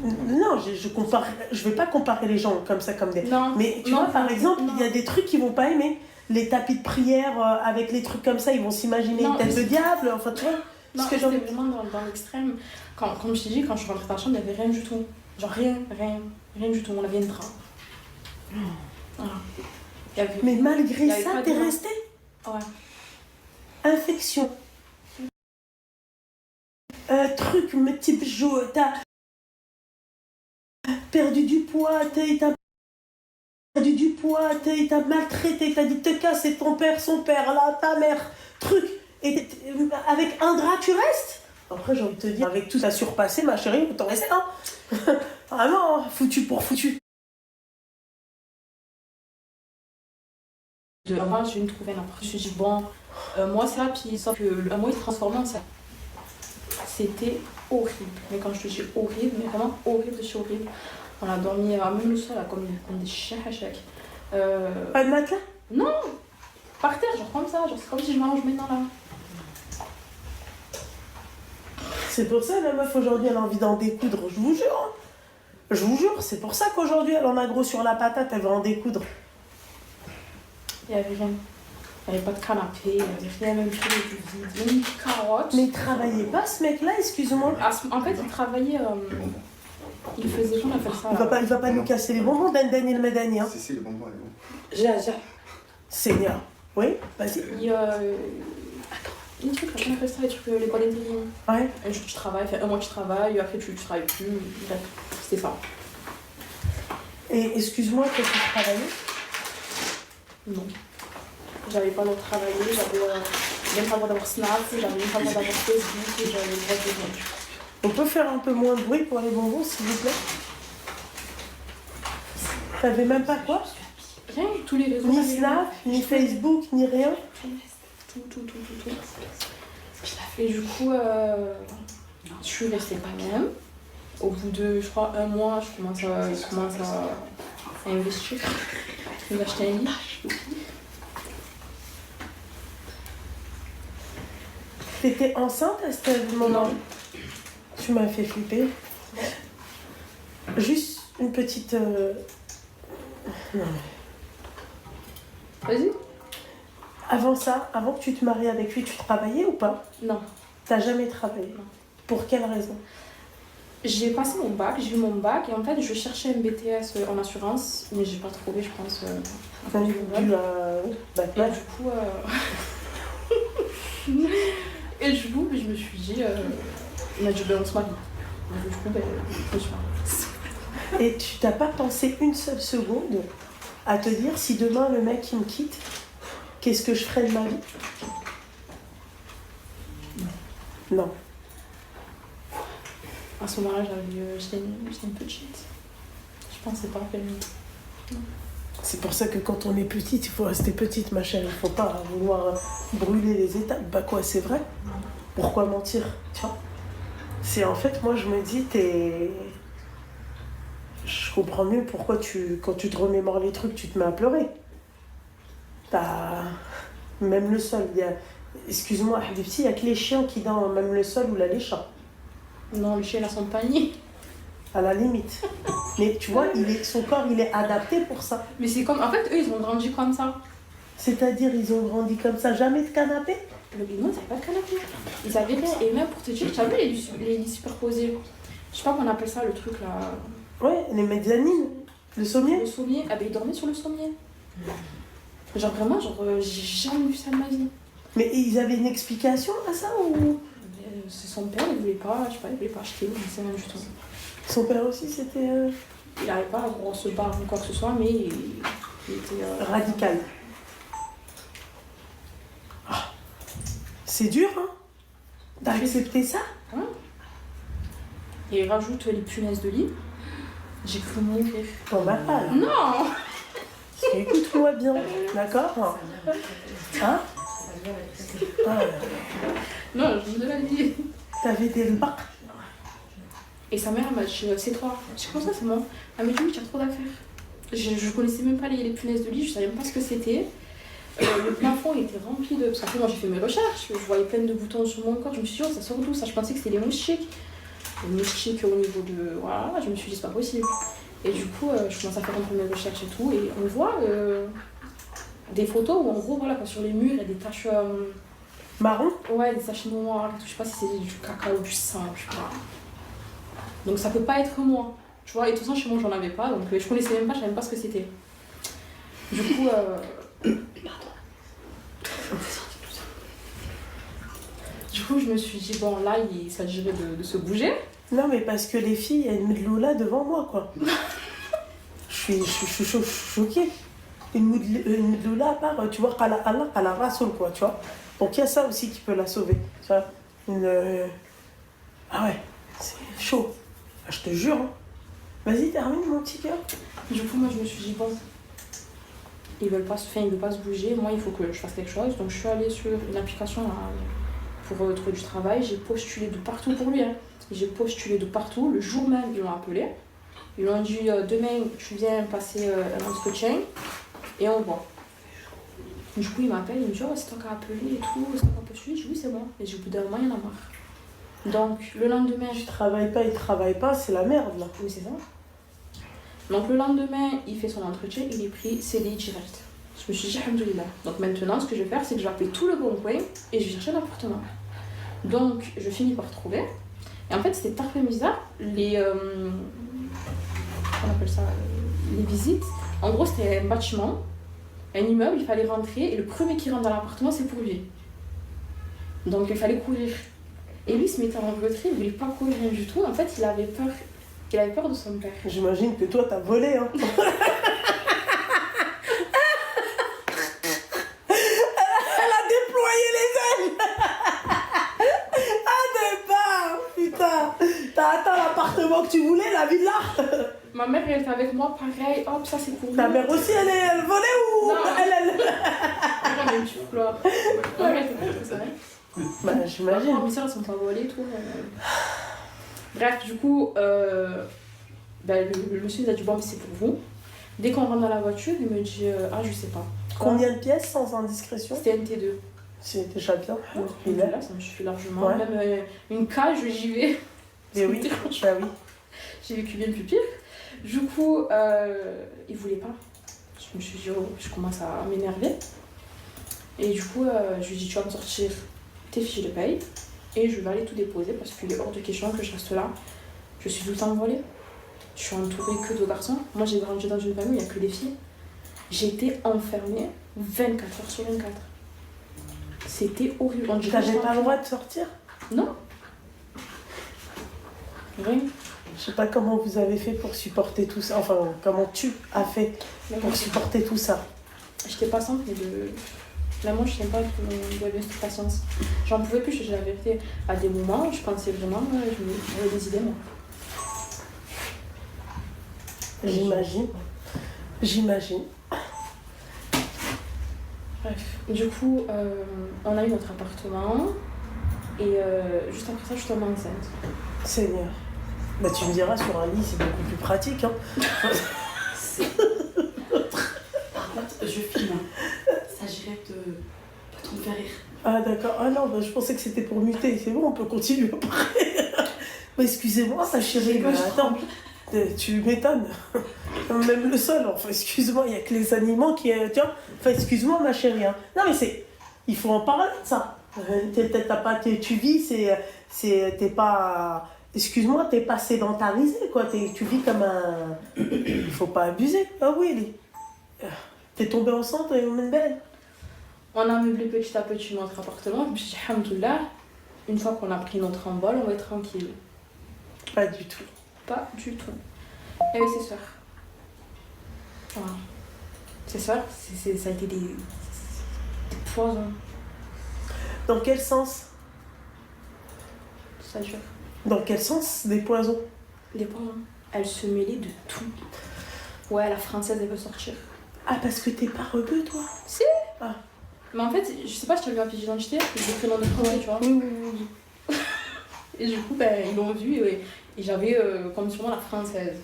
Non, je vais pas comparer les gens comme ça, comme des... Non. Mais tu Non, vois, par exemple, non. il y a des trucs qu'ils vont pas aimer. Les tapis de prière avec les trucs comme ça, ils vont s'imaginer Non, une tête mais de diable. Enfin, tu vois. Non, ce que c'était j'ai- vraiment dans l'extrême. Comme je t'ai dit, quand je suis rentrée dans la chambre, il n'y avait rien du tout. Genre rien du tout. On avait une drap. Voilà. Il y avait- Mais il y malgré avait ça, pas de t'es drap. resté. Ouais. Infection. Truc, mais type t'as perdu du poids, t'as perdu du poids, il t'a maltraité, t'as dit de te casser ton père, son père, là, ta mère, truc. Et avec un drap, tu restes. Après, j'ai envie de te dire, avec tout ça surpassé, ma chérie, autant rester, hein. Vraiment, hein, foutu pour foutu. Avant, je viens de trouver un après. Je me suis dit, bon, moi, ça, puis sauf que le mois, il se transformait en ça. C'était horrible. Mais quand je te dis horrible, mais vraiment horrible de chez horrible. On a dormi, même le sol, là, comme des chiens à chaque. Pas de matelas? Non, par terre, genre comme ça. Genre, c'est comme si je m'allonge maintenant là. C'est pour ça, la meuf, aujourd'hui, elle a envie d'en découdre, je vous jure. Hein. Je vous jure, c'est pour ça qu'aujourd'hui, elle en a gros sur la patate, elle veut en découdre. Il n'y avait rien. Il n'y avait pas de canapé, il n'y avait rien, même plus du vide, même une carotte. Mais il travaillait pas, ce mec-là, excuse-moi. En fait, il travaillait. Il faisait, qu'on appelle ça Il va pas nous casser les bonbons, Daniel Medani. Hein. Si, les bonbons, les bonbons. J'ai. Seigneur. Oui, vas-y. Une truc, on appelle ça les trucs, les boîtes d'intérim. Ouais. Un jour tu travailles, fait un mois que tu travailles, après tu travailles plus. Bref, c'était ça. Et excuse-moi, qu'est-ce que tu travaillais? Non. J'avais pas le droit de travailler, j'avais même pas le droit d'avoir Snap, j'avais même pas le droit d'avoir Facebook, et j'avais le droit de rien. On peut faire un peu moins de bruit pour les bonbons, s'il vous plaît? T'avais même pas quoi? Rien, tous les réseaux. Ni Snap, ni Facebook, ni rien? Tout. Et du coup, je suis restée quand même. Au bout de, je crois, un mois, il commence à investir. Il m'a acheté un lit. T'étais enceinte à ce moment-là? Tu m'as fait flipper. Juste une petite... Non. Vas-y. Avant ça, avant que tu te maries avec lui, tu travaillais ou pas? Non. T'as jamais travaillé? Non. Pour quelle raison? J'ai passé mon bac, j'ai eu mon bac et en fait je cherchais un BTS en assurance, mais j'ai pas trouvé, je pense. T'as eu du Et Batman? du coup, et du coup, je me suis dit, on a dit, ben on se marie. Et du coup, ben, je me suis mariée. Et tu t'as pas pensé une seule seconde à te dire, si demain le mec il me quitte, qu'est-ce que je ferais de ma vie? Non. À ce moment-là, j'étais une petite. Je pensais pas faire mieux. C'est pour ça que quand on est petite, il faut rester petite, ma chérie. Il faut pas vouloir brûler les étapes. Bah quoi, c'est vrai. Pourquoi mentir, tu vois? C'est en fait, moi je me dis, je comprends mieux pourquoi quand tu te remémores les trucs, tu te mets à pleurer. Même le sol, excuse-moi, Habibti, il y a que les chiens qui dansent, même le sol ou là les chats. Non, le chien a son panier. À la limite. Mais tu vois, son corps, il est adapté pour ça. Mais c'est comme, en fait, eux, ils ont grandi comme ça. C'est-à-dire, ils ont grandi comme ça, jamais de canapé? Le bidon, ils n'avaient pas de canapé. Ils avaient rien. Et même pour te dire, tu as vu les lits superposés? Je sais pas comment on appelle ça, le truc là. Ouais, les mezzanines, le sommier. Le sommier. Ah ben, ils dormaient sur le sommier. Genre vraiment, j'ai jamais vu ça de ma vie. Mais ils avaient une explication à ça ou? C'est son père, il voulait pas, je sais pas, il voulait pas acheter, je sais rien du tout. Son père aussi, c'était... Il n'avait pas à grosse barre ou quoi que ce soit, mais il était... radical. Ah. C'est dur, hein? T'as accepté ça? Ouais. Et il rajoute les punaises de lit. J'ai cru mourir. T'en vas pas, là. Non! Écoute-moi bien, d'accord? Hein? Ah, Non, je me donne la vie. t'avais des repas. Et sa mère, elle m'a dit, c'est toi. Je comment ça, c'est moi? Elle m'a dit, oui, tu as trop d'affaires. Je connaissais même pas les punaises de lit, je savais même pas ce que c'était. Le plafond était rempli de... Parce qu'après, moi, j'ai fait mes recherches. Je voyais plein de boutons sur mon corps. Je me suis dit, oh, ça sort d'où ça? Je pensais que c'était les moustiques. des moustiques au niveau de... Voilà, je me suis dit, c'est pas possible. Et du coup, je commence à faire un peu mes recherches et tout, et on voit des photos où en gros, voilà, sur les murs, il y a des taches... Marron? Ouais, des taches noires, je sais pas si c'est du caca ou du sang, je sais pas. Donc ça peut pas être moi. Tu vois, et de toute façon, chez moi, j'en avais pas, donc je connaissais même pas, je savais même pas ce que c'était. Du coup, pardon. Du coup, je me suis dit, bon, là, il s'agirait de se bouger. Non, mais parce que les filles, il y a une Medloula devant moi, quoi. Je suis choquée. Une Medloula, à part, tu vois, Allah, Allah Rasoul, quoi, tu vois. Donc il y a ça aussi qui peut la sauver. Tu vois, Ah ouais, c'est chaud. Ah, je te jure. Hein. Vas-y, termine, mon petit cœur. Du coup, moi, je me suis dit, bon, ils veulent pas se bouger. Moi, il faut que je fasse quelque chose. Donc, je suis allée sur une application là, pour trouver du travail. J'ai postulé de partout pour lui. Hein. J'ai postulé de partout. Le jour même, ils l'ont appelé. Ils lui ont dit, demain, tu viens passer un entretien et on voit. Du coup, il m'appelle, il me dit, oh, c'est toi qui as appelé et tout, c'est toi qui as postulé. Je dis, oui, c'est moi. Et au bout d'un moment, il y en a marre. Donc, le lendemain... Tu travailles pas, c'est la merde, là. Oui, c'est ça. Donc, le lendemain, il fait son entretien, il est pris CDI direct. Je me suis dit, alhamdoulilah. Donc, maintenant, ce que je vais faire, c'est que je vais appeler tout le bon coin et je vais chercher un appartement. Donc, je finis par trouver. Et en fait, c'était très bizarre. Les... on appelle ça les visites. En gros, c'était un bâtiment, un immeuble, il fallait rentrer et le premier qui rentre dans l'appartement, c'est pour lui. Donc il fallait courir. Et lui, il se mettait en retrait, il voulait pas courir rien du tout. En fait, il avait peur de son père. J'imagine que toi, t'as volé, hein. Elle a déployé les ailes. Ah, départ, putain. T'as atteint l'appartement que tu voulais, la villa. Ma mère, elle était avec moi, pareil. Hop, ça c'est pour Ta nous. mère aussi, elle volait ou Non. elle... Ma mère, une petite fleur. Ma mère, elle était comme ça. Bah, j'imagine. Mes soeurs, elles sont pas volées et tout. Bref, du coup, le monsieur, il a dit, bon, c'est pour vous. Dès qu'on rentre dans la voiture, il me dit, ah, je sais pas. Combien de pièces sans indiscrétion? C'était NT2. C'est déjà bien. Et là, ça me suffit largement. Ouais. Même une cage, j'y vais. Mais oui, bah oui. J'ai vécu bien plus pire. Du coup, il voulait pas. Je me suis dit, oh, je commence à m'énerver. Et du coup, je lui ai dit, tu vas me sortir tes fiches de paye et je vais aller tout déposer parce qu'il est hors de question que je reste là. Je suis tout le temps volée. Je suis entourée que de garçons. Moi, j'ai grandi dans une famille où il n'y a que des filles. J'ai été enfermée 24 heures sur 24. C'était horrible. T'avais pas le droit de sortir? Non. Rien. Je sais pas comment vous avez fait pour supporter tout ça. Enfin, comment tu as fait pour supporter tout ça. J'étais pas simple, mais Vraiment, je sais pas qu'il y avait cette patience. J'en pouvais plus, je dis la vérité. À des moments, je pensais vraiment, j'avais des idées, moi. J'imagine. Bref. Du coup, on a eu notre appartement. Et juste après ça, je tombe enceinte. Seigneur. Bah, tu me diras, sur un lit, c'est beaucoup plus pratique. Hein. Par contre, je filme. Ça s'agirait de pas trop me faire rire. Ah, d'accord. Ah non, bah, je pensais que c'était pour muter. C'est bon, on peut continuer après. Bah, excusez-moi, ça chérie. Bah, attends, tu m'étonnes. Même le sol, enfin, excuse-moi, il n'y a que les animaux qui... Tiens, enfin, excuse-moi, ma chérie. Hein. Non, mais c'est... Il faut en parler de ça. Tu vis, t'es pas... Excuse-moi, t'es pas sédentarisé, quoi. Tu vis comme un... Il faut pas abuser. Ah oui, t'es tombée enceinte et on est belle. On a meublé petit à petit notre appartement. Je me suis dit, alhamdoulilah, une fois qu'on a pris notre envol, on va être tranquille. Pas du tout. Pas du tout. Et oui, ses sœurs. Voilà. Ses sœurs, ça a été des poisons. Dans quel sens? Ça dure. Dans quel sens des poisons? Des poisons. Elle se mêlait de tout. Ouais, la française, elle veut sortir. Ah, parce que t'es pas rebeu, toi? Si. Ah. Mais en fait, je sais pas si tu as vu ma fiche d'identité, j'ai le prénom de français, tu vois. Oui. Et du coup, ils l'ont vu et j'avais comme surnom la française.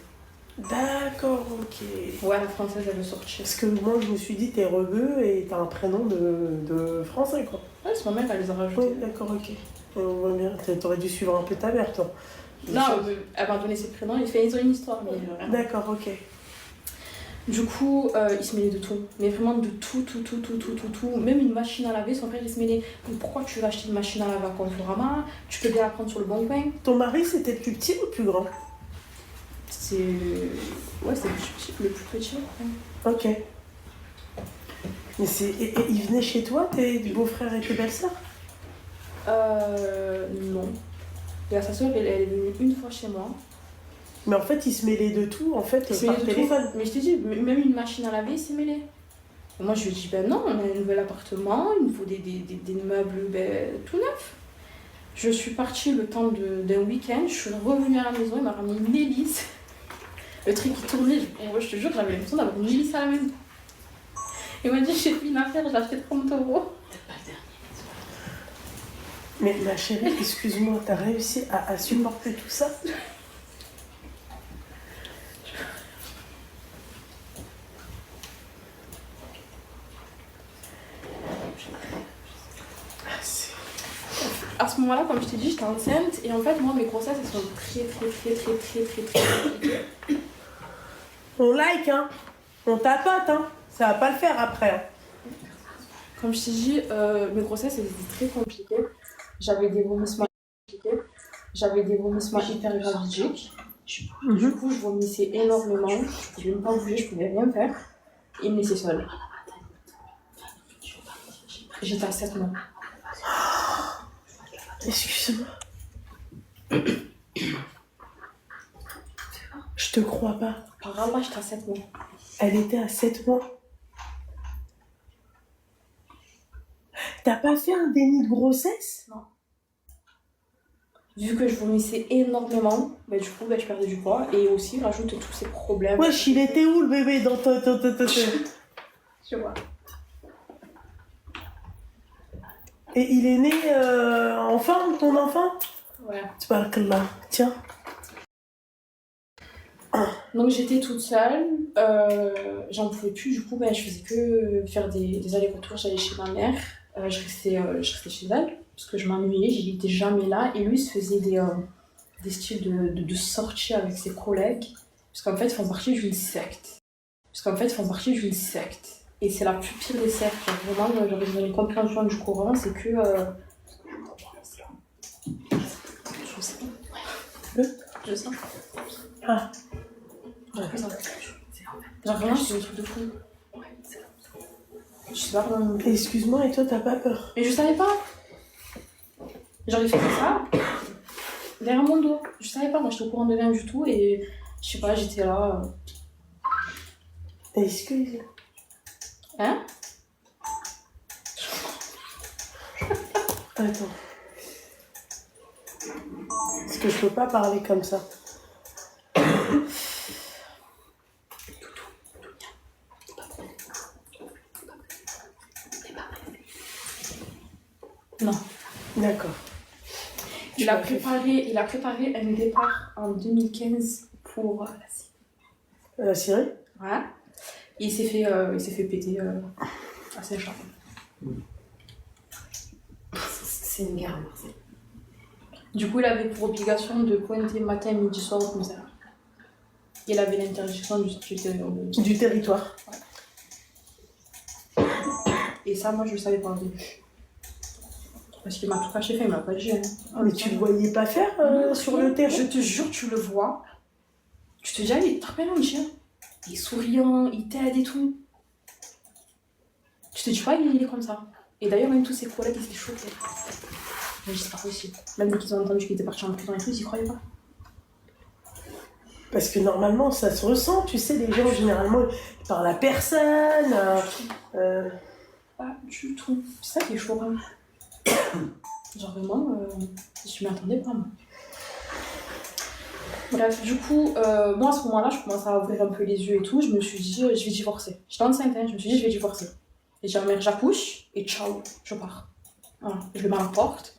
D'accord, ok. Ouais, la française, elle veut sortir. Parce que moi, je me suis dit, t'es rebeu et t'as un prénom de français, quoi. Ouais, c'est ma mère, elle les a rajoutés. Oui, d'accord, ok. On voit bien. T'aurais dû suivre un peu ta mère, toi. Non, elle m'a donné ses prénoms, ils ont une histoire. Mais, D'accord, ok. Du coup, il se mêlait de tout. Mais vraiment de tout. Même une machine à laver, son frère, il se mêlait. Mais pourquoi tu veux acheter une machine à laver à Conforama? Tu peux bien la prendre sur le bon coin. Ton mari, c'était le plus petit ou le plus grand? C'est... Ouais, c'est le plus petit. Ouais. Ok. Mais et il venait chez toi, tes beaux-frères et tes belles-sœurs? Non. Et sa soeur, elle est venue une fois chez moi. Mais en fait, il se mêlait de tout, en fait, Il se par mêlait de téléphone. tout. Mais je t'ai dit, même une machine à laver, il s'est mêlé. Et moi, je lui ai dit, ben non, on a un nouvel appartement, il nous faut des meubles tout neufs. Je suis partie le temps d'un week-end, je suis revenue à la maison, il m'a ramené une hélice. Le truc qui tournait, je te jure, j'avais l'impression d'avoir une hélice à la maison. Il m'a dit, j'ai fait une affaire, j'ai acheté 30 €. Mais ma chérie, excuse-moi, t'as réussi à supporter tout ça? À ce moment-là, comme je t'ai dit, j'étais enceinte et en fait, moi, mes grossesses, elles sont très compliquées. On like, hein? On tapote, hein? Ça va pas le faire après, hein? Comme je t'ai dit, mes grossesses, elles étaient très compliquées. J'avais des vomissements hyper gravidiques. Du coup, je vomissais énormément. Je pouvais même pas bouger, je pouvais rien faire. Il me laissait seule. J'étais à 7 mois. Excuse-moi. Je te crois pas. Par Allah, j'étais à 7 mois. Elle était à 7 mois. T'as pas fait un déni de grossesse? Non. Vu que je vomissais énormément, bah, du coup, bah, je perdais du poids. Et aussi, rajoute tous ces problèmes. Wesh, il était où le bébé dans Tu vois. Et il est né enfant, ton enfant? Ouais. Tabarakallah. Tiens. Donc j'étais toute seule, j'en pouvais plus, du coup ben, je faisais que faire des allers-retours, j'allais chez ma mère, je restais chez elle, parce que je m'ennuyais, il n'était jamais là, et lui il se faisait des styles de sorties avec ses collègues, parce qu'en fait ils font partie d'une secte. Et c'est la plus pire des sectes, genre vraiment, dans une compréhension du Coran, c'est que... Je sais pas. Je sais. Ah. Ouais. Genre vraiment, c'est des trucs de fou. Je sais pas comment... Excuse-moi, et toi, t'as pas peur? Mais je savais pas. Genre, il fait ça derrière mon dos. Je savais pas, moi, j'étais au courant de rien du tout et je sais pas, j'étais là. Excuse. Hein? Attends. Parce que je peux pas parler comme ça. Non. D'accord. Il a préparé un départ en 2015 pour la Syrie. La Syrie? Ouais. Et il s'est fait péter à Saint-Charles. C'est une guerre à Marseille. Du coup, il avait pour obligation de pointer matin, midi, soir au commissariat. Il avait l'interdiction Du territoire. Ouais. Et ça, moi, je le savais pas au début. Parce qu'il m'a tout caché, il m'a pas dit. Hein. Mais tu le voyais pas faire sur le terrain? Je te jure, tu le vois. Tu te dis, ah, il est très bien, le chien. Il est souriant, il t'aide et tout. Tu te dis pas, il est comme ça. Et d'ailleurs, même tous ses collègues, ils étaient choqués. Mais c'est pas possible. Même dès qu'ils ont entendu qu'il était parti en prison et tout, ils y croyaient pas. Parce que normalement, ça se ressent, tu sais, les gens, généralement, ils parlent à personne. Pas du tout. C'est ça qui est chaud, hein. Genre vraiment, je m'y attendais pas, moi. Bref, du coup, moi à ce moment-là, je commençais à ouvrir un peu les yeux et tout. Je me suis dit, je vais divorcer. J'étais enceinte, hein, je me suis dit, je vais divorcer. Et j'ai dit à ma mère, j'accouche et ciao, je pars. Voilà, je le mets à la porte.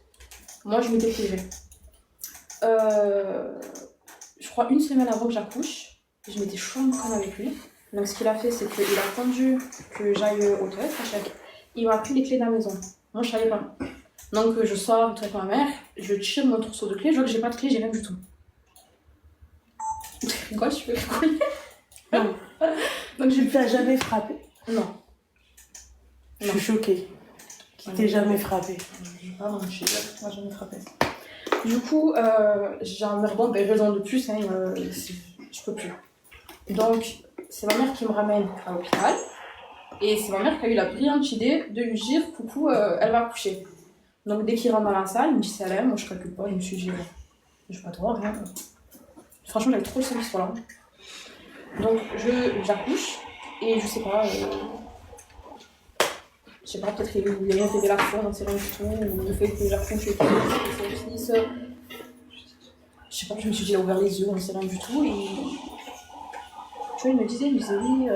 Moi, je m'étais privée. Je crois une semaine avant que j'accouche, je m'étais chaud en crâne avec lui. Donc ce qu'il a fait, c'est qu'il a attendu que j'aille aux toilettes à chaque. Il m'a pris les clés de la maison. Moi, je savais pas. Donc je sors avec ma mère, je tire mon trousseau de clés, je vois que j'ai pas de clés, j'ai rien du tout. rigoles, je peux rigoler. Non. Donc Tu t'as jamais frappé? Non. Je suis choquée. Qui t'ait jamais frappé? Ah non, je suis jamais frappé. Du coup, j'ai un bon, ben, raison de plus, hein, je peux plus. Donc, c'est ma mère qui me ramène à l'hôpital. Et c'est ma mère qui a eu la brillante idée de lui dire coucou, elle va accoucher. Donc, dès qu'il rentre dans la salle, il me dit salam, moi je calcule pas, je me suis dit, je pas droit, rien. Franchement, j'avais trop le seum ce soir-là. Donc, j'accouche et je sais pas, peut-être qu'il y a eu un révélation, on sait rien du tout, ou le fait que j'accouche et que c'est fils. Je sais pas, je me suis dit, il a ouvert les yeux, on sait rien du tout. Et tu vois, il me disait oui,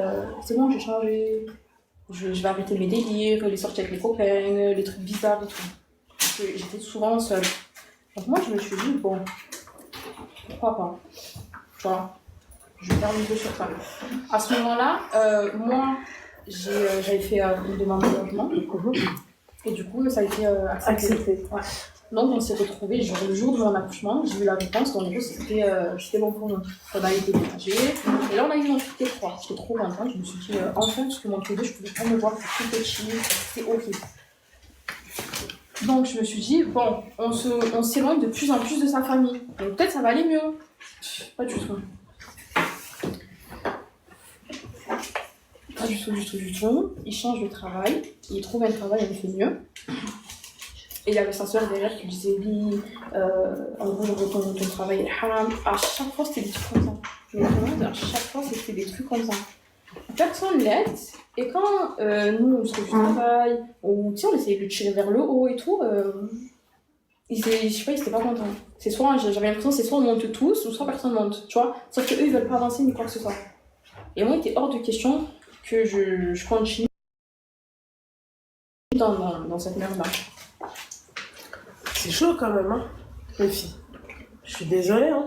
c'est bon, j'ai changé. Je vais arrêter mes délires, les sorties avec les copains, les trucs bizarres et tout. Parce que j'étais souvent seule. Donc moi, je me suis dit, bon, pourquoi pas. Tu vois, je vais faire une vidéo sur ça. À ce moment-là, moi, j'avais fait une demande de logement. Et du coup, ça a été accepté. Ouais. Donc on s'est retrouvés le jour de mon accouchement, j'ai eu la réponse, donc du coup c'était bon pour nous. On a été déménagés, et là on a eu notre T3. J'étais trop contente, je me suis dit enfin, parce que mon T2 je pouvais pas me voir, c'était tout petit, c'était horrible. Donc je me suis dit, bon, on s'éloigne de plus en plus de sa famille, donc peut-être ça va aller mieux. Pas du tout. Pas du tout. Il change de travail, il trouve un travail, il fait mieux. Et il y avait sa soeur derrière qui lui disait oui, en gros, ton travail est haram. À chaque fois, c'était des trucs comme ça. Je me demande, à chaque fois, c'était des trucs comme ça. Personne l'aide. Et quand nous, on se fait du travail, ou tu sais, on essayait de le tirer vers le haut et tout, je sais pas, ils étaient pas contents. C'est soit, j'avais l'impression que c'est soit on monte tous, ou soit personne monte, tu vois. Sauf qu'eux, ils veulent pas avancer ni quoi que ce soit. Et moi, il était hors de question que je continue dans cette merde-là. C'est chaud quand même, hein, les filles. Je suis désolée, hein.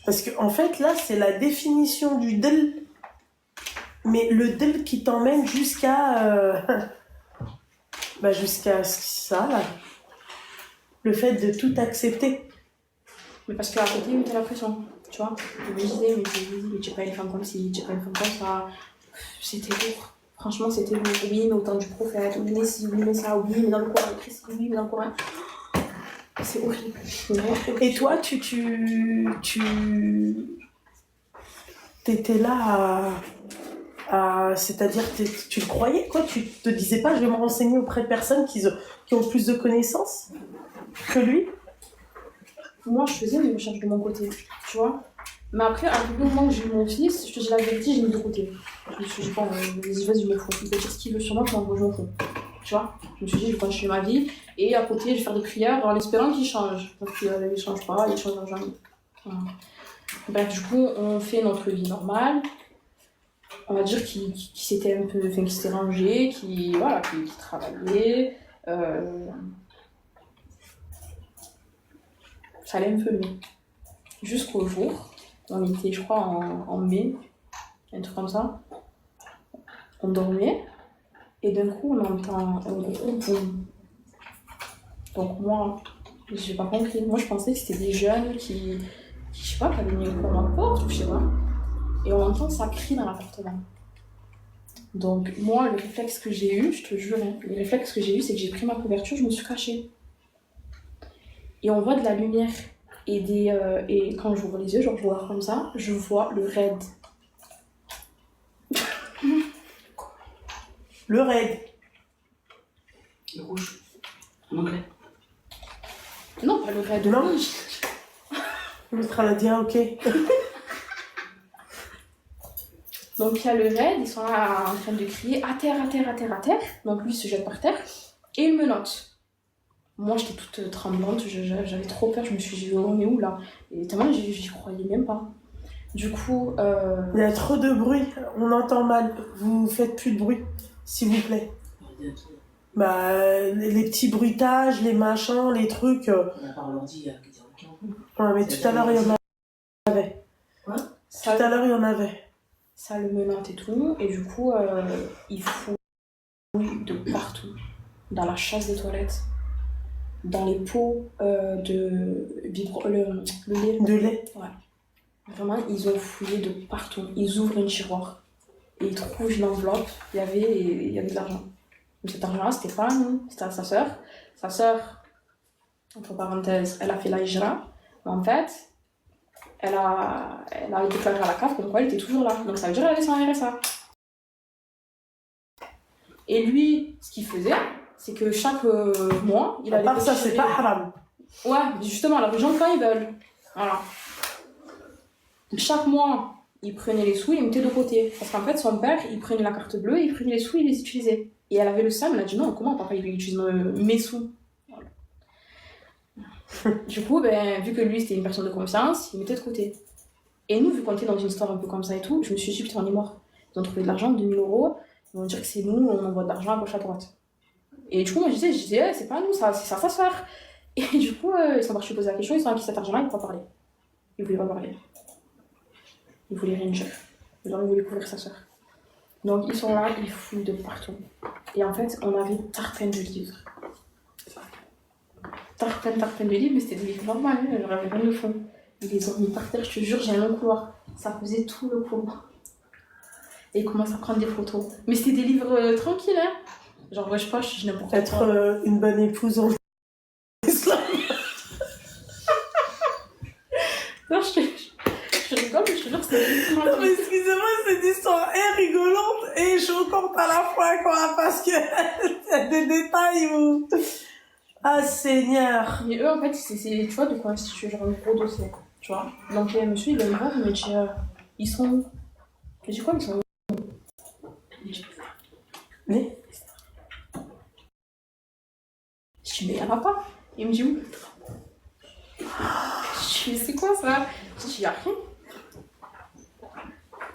Parce qu'en fait, là, c'est la définition du del. Mais le del qui t'emmène jusqu'à ça, là. Le fait de tout accepter. Mais parce qu'à côté, il mettait la pression, tu vois. Il me disait, mais t'es pas une femme comme ci, t'es pas une femme comme ça. C'était lourd. Franchement, c'était lourd. Oui, mais au temps du prophète, oui, mais si, oui, mais ça, oui, mais dans le Coran, oui, mais dans le Coran. C'est horrible. Et toi, t'étais là c'est-à-dire tu le croyais, quoi? Tu te disais pas, je vais me renseigner auprès de personnes qui ont plus de connaissances que lui? Moi, je faisais mes recherches de mon côté, tu vois. Mais après, à un moment où j'ai eu mon fils, je te dis la vérité, j'ai mis de côté. Je me suis dit, bon, vas-y, je me fous. Il peut dire ce qu'il veut sur moi, je m'en fous. Tu vois, je me suis dit, je vais continuer ma vie. Et à côté, je vais faire des prières en espérant qu'il change. Parce qu'il ne change pas, il ne changera jamais. Voilà. Bref, du coup, on fait notre vie normale. On va dire qu'il s'était un peu, enfin, qu'il s'était rangé, qu'il travaillait. Ça allait un peu mieux. Jusqu'au jour, on était, je crois, en mai, un truc comme ça. On dormait, et d'un coup, on entend un gros boum. Donc moi, j'ai pas compris. Moi, je pensais que c'était des jeunes qui je sais pas, qui avaient mis un coup à ma porte, ou je sais pas. Et on entend ça crie dans l'appartement. Donc moi, le réflexe que j'ai eu, je te jure, hein, le réflexe que j'ai eu, c'est que j'ai pris ma couverture, je me suis cachée. Et on voit de la lumière. Et quand j'ouvre les yeux, genre je vois comme ça, je vois le raid. Le raid. Le rouge. En anglais. Non, pas le raid. Non. Rouge. L'autre, elle a dit, ah, ok. Donc il y a le raid, ils sont là en train de crier à terre, à terre, à terre, à terre. Donc lui il se jette par terre et il me note. Moi j'étais toute tremblante, j'avais trop peur, je me suis dit on est où là? Et tellement j'y croyais même pas. Du coup. Il y a trop de bruit, on entend mal. Vous faites plus de bruit, s'il vous plaît. Bah, les petits bruitages, les machins, les trucs. On a pas l'ordi, Ouais, mais tout à l'heure il y en avait. Quoi? Tout à l'heure il y en avait. Ça le menotte et tout, et du coup il fouille de partout, dans la chasse des toilettes. dans les pots le lait. De lait. Vraiment, ils ont fouillé de partout. Ils ouvrent une tiroir et ils trouvent une enveloppe. Il y avait de l'argent. Mais cet argent-là, c'était pas à nous, c'était à sa sœur. Sa sœur, entre parenthèses, elle a fait la hijra. Mais en fait, elle a déclaré à la CAF comme quoi elle était toujours là. Donc ça veut dire qu'elle avait son RSA. Et lui, ce qu'il faisait, c'est que chaque mois, il À allait. part ça, c'est pas haram. Ouais, justement, alors les gens, quand ils veulent. Voilà. Chaque mois, il prenait les sous, il les mettait de côté. Parce qu'en fait, son père, il prenait la carte bleue, il prenait les sous, il les utilisait. Et elle avait le seum, elle a dit non, comment papa il utilise mes sous? Voilà. Du coup, vu que lui c'était une personne de confiance, il mettait de côté. Et nous, vu qu'on était dans une histoire un peu comme ça et tout, je me suis dit putain, on est mort. Ils ont trouvé de l'argent, 2000 €, ils vont dire que c'est nous, on envoie de l'argent à gauche à droite. Et du coup, moi je disais c'est pas nous, ça, c'est sa sœur. Et du coup, ils sont partis poser la question, ils sont acquis cet argent-là, ils ne pouvaient pas parler. Ils voulaient pas parler. Ils voulaient rien dire. Ils voulaient couvrir sa sœur. Donc ils sont là, ils fouillent de partout. Et en fait, on avait tarpin de livres. Tarpin de livres, mais c'était des livres normaux, hein, j'en avais rien de fond. Ils les ont mis par terre, je te jure, j'ai un long couloir. Ça faisait tout le couloir. Et ils commencent à prendre des photos. Mais c'était des livres tranquilles, hein. Genre, ouais, je sais pas, je dis n'importe quoi. Être une bonne épouse en islam. Non, je rigole, mais je te jure, c'était des livres Non, mais tranquilles. excusez-moi, cette histoire est rigolante et choquante à la fois, quoi, parce que y a des détails où. Ah, Seigneur. Mais eux, en fait, c'est tu vois, de constituer genre un gros dossier, tu vois. Donc, monsieur, il vient me voir, il me dit, ils sont où? Je dis quoi, ils sont où? Il dit, Mais je dis, mais il n'y en a pas. Il me dit où? Je dis, mais c'est quoi ça? Je dis, il n'y a rien.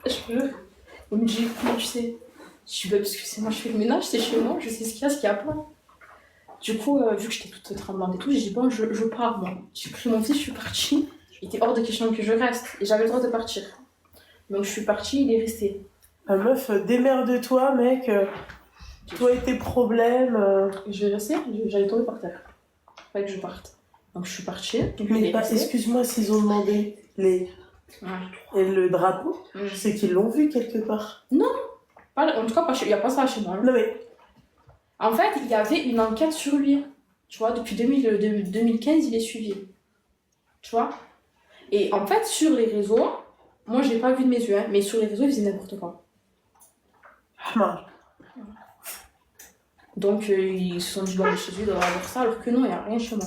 Je veux. Il me dit, comment tu sais? Je dis, bah, parce que c'est moi, je fais le ménage, c'est chez moi, je sais ce qu'il y a, ce qu'il y a pas. Du coup, vu que j'étais toute tremblante et tout, j'ai dit, bon, je pars, moi. J'ai pris mon fils, je suis partie. Il était hors de question que je reste. Et j'avais le droit de partir. Donc, je suis partie, il est resté. la meuf, démerde-toi, mec. Toi et tes problèmes. Et je vais rester, j'allais tomber par terre. Fallait que je parte. Donc, je suis partie. Donc, il Mais est pas, resté. excuse-moi s'ils ont demandé les. Ouais. Et le drapeau, c'est qu'ils l'ont vu quelque part. En tout cas, il n'y a pas ça chez moi. Non, mais. En fait, il y avait une enquête sur lui. Tu vois, depuis 2015, il est suivi. Tu vois. Et en fait, sur les réseaux, moi, je l'ai pas vu de mes yeux, hein, mais sur les réseaux, il faisait n'importe quoi. Non. Donc, ils se sont dit, bon, chez lui, il doit avoir ça, alors que non, il n'y a rien chez moi.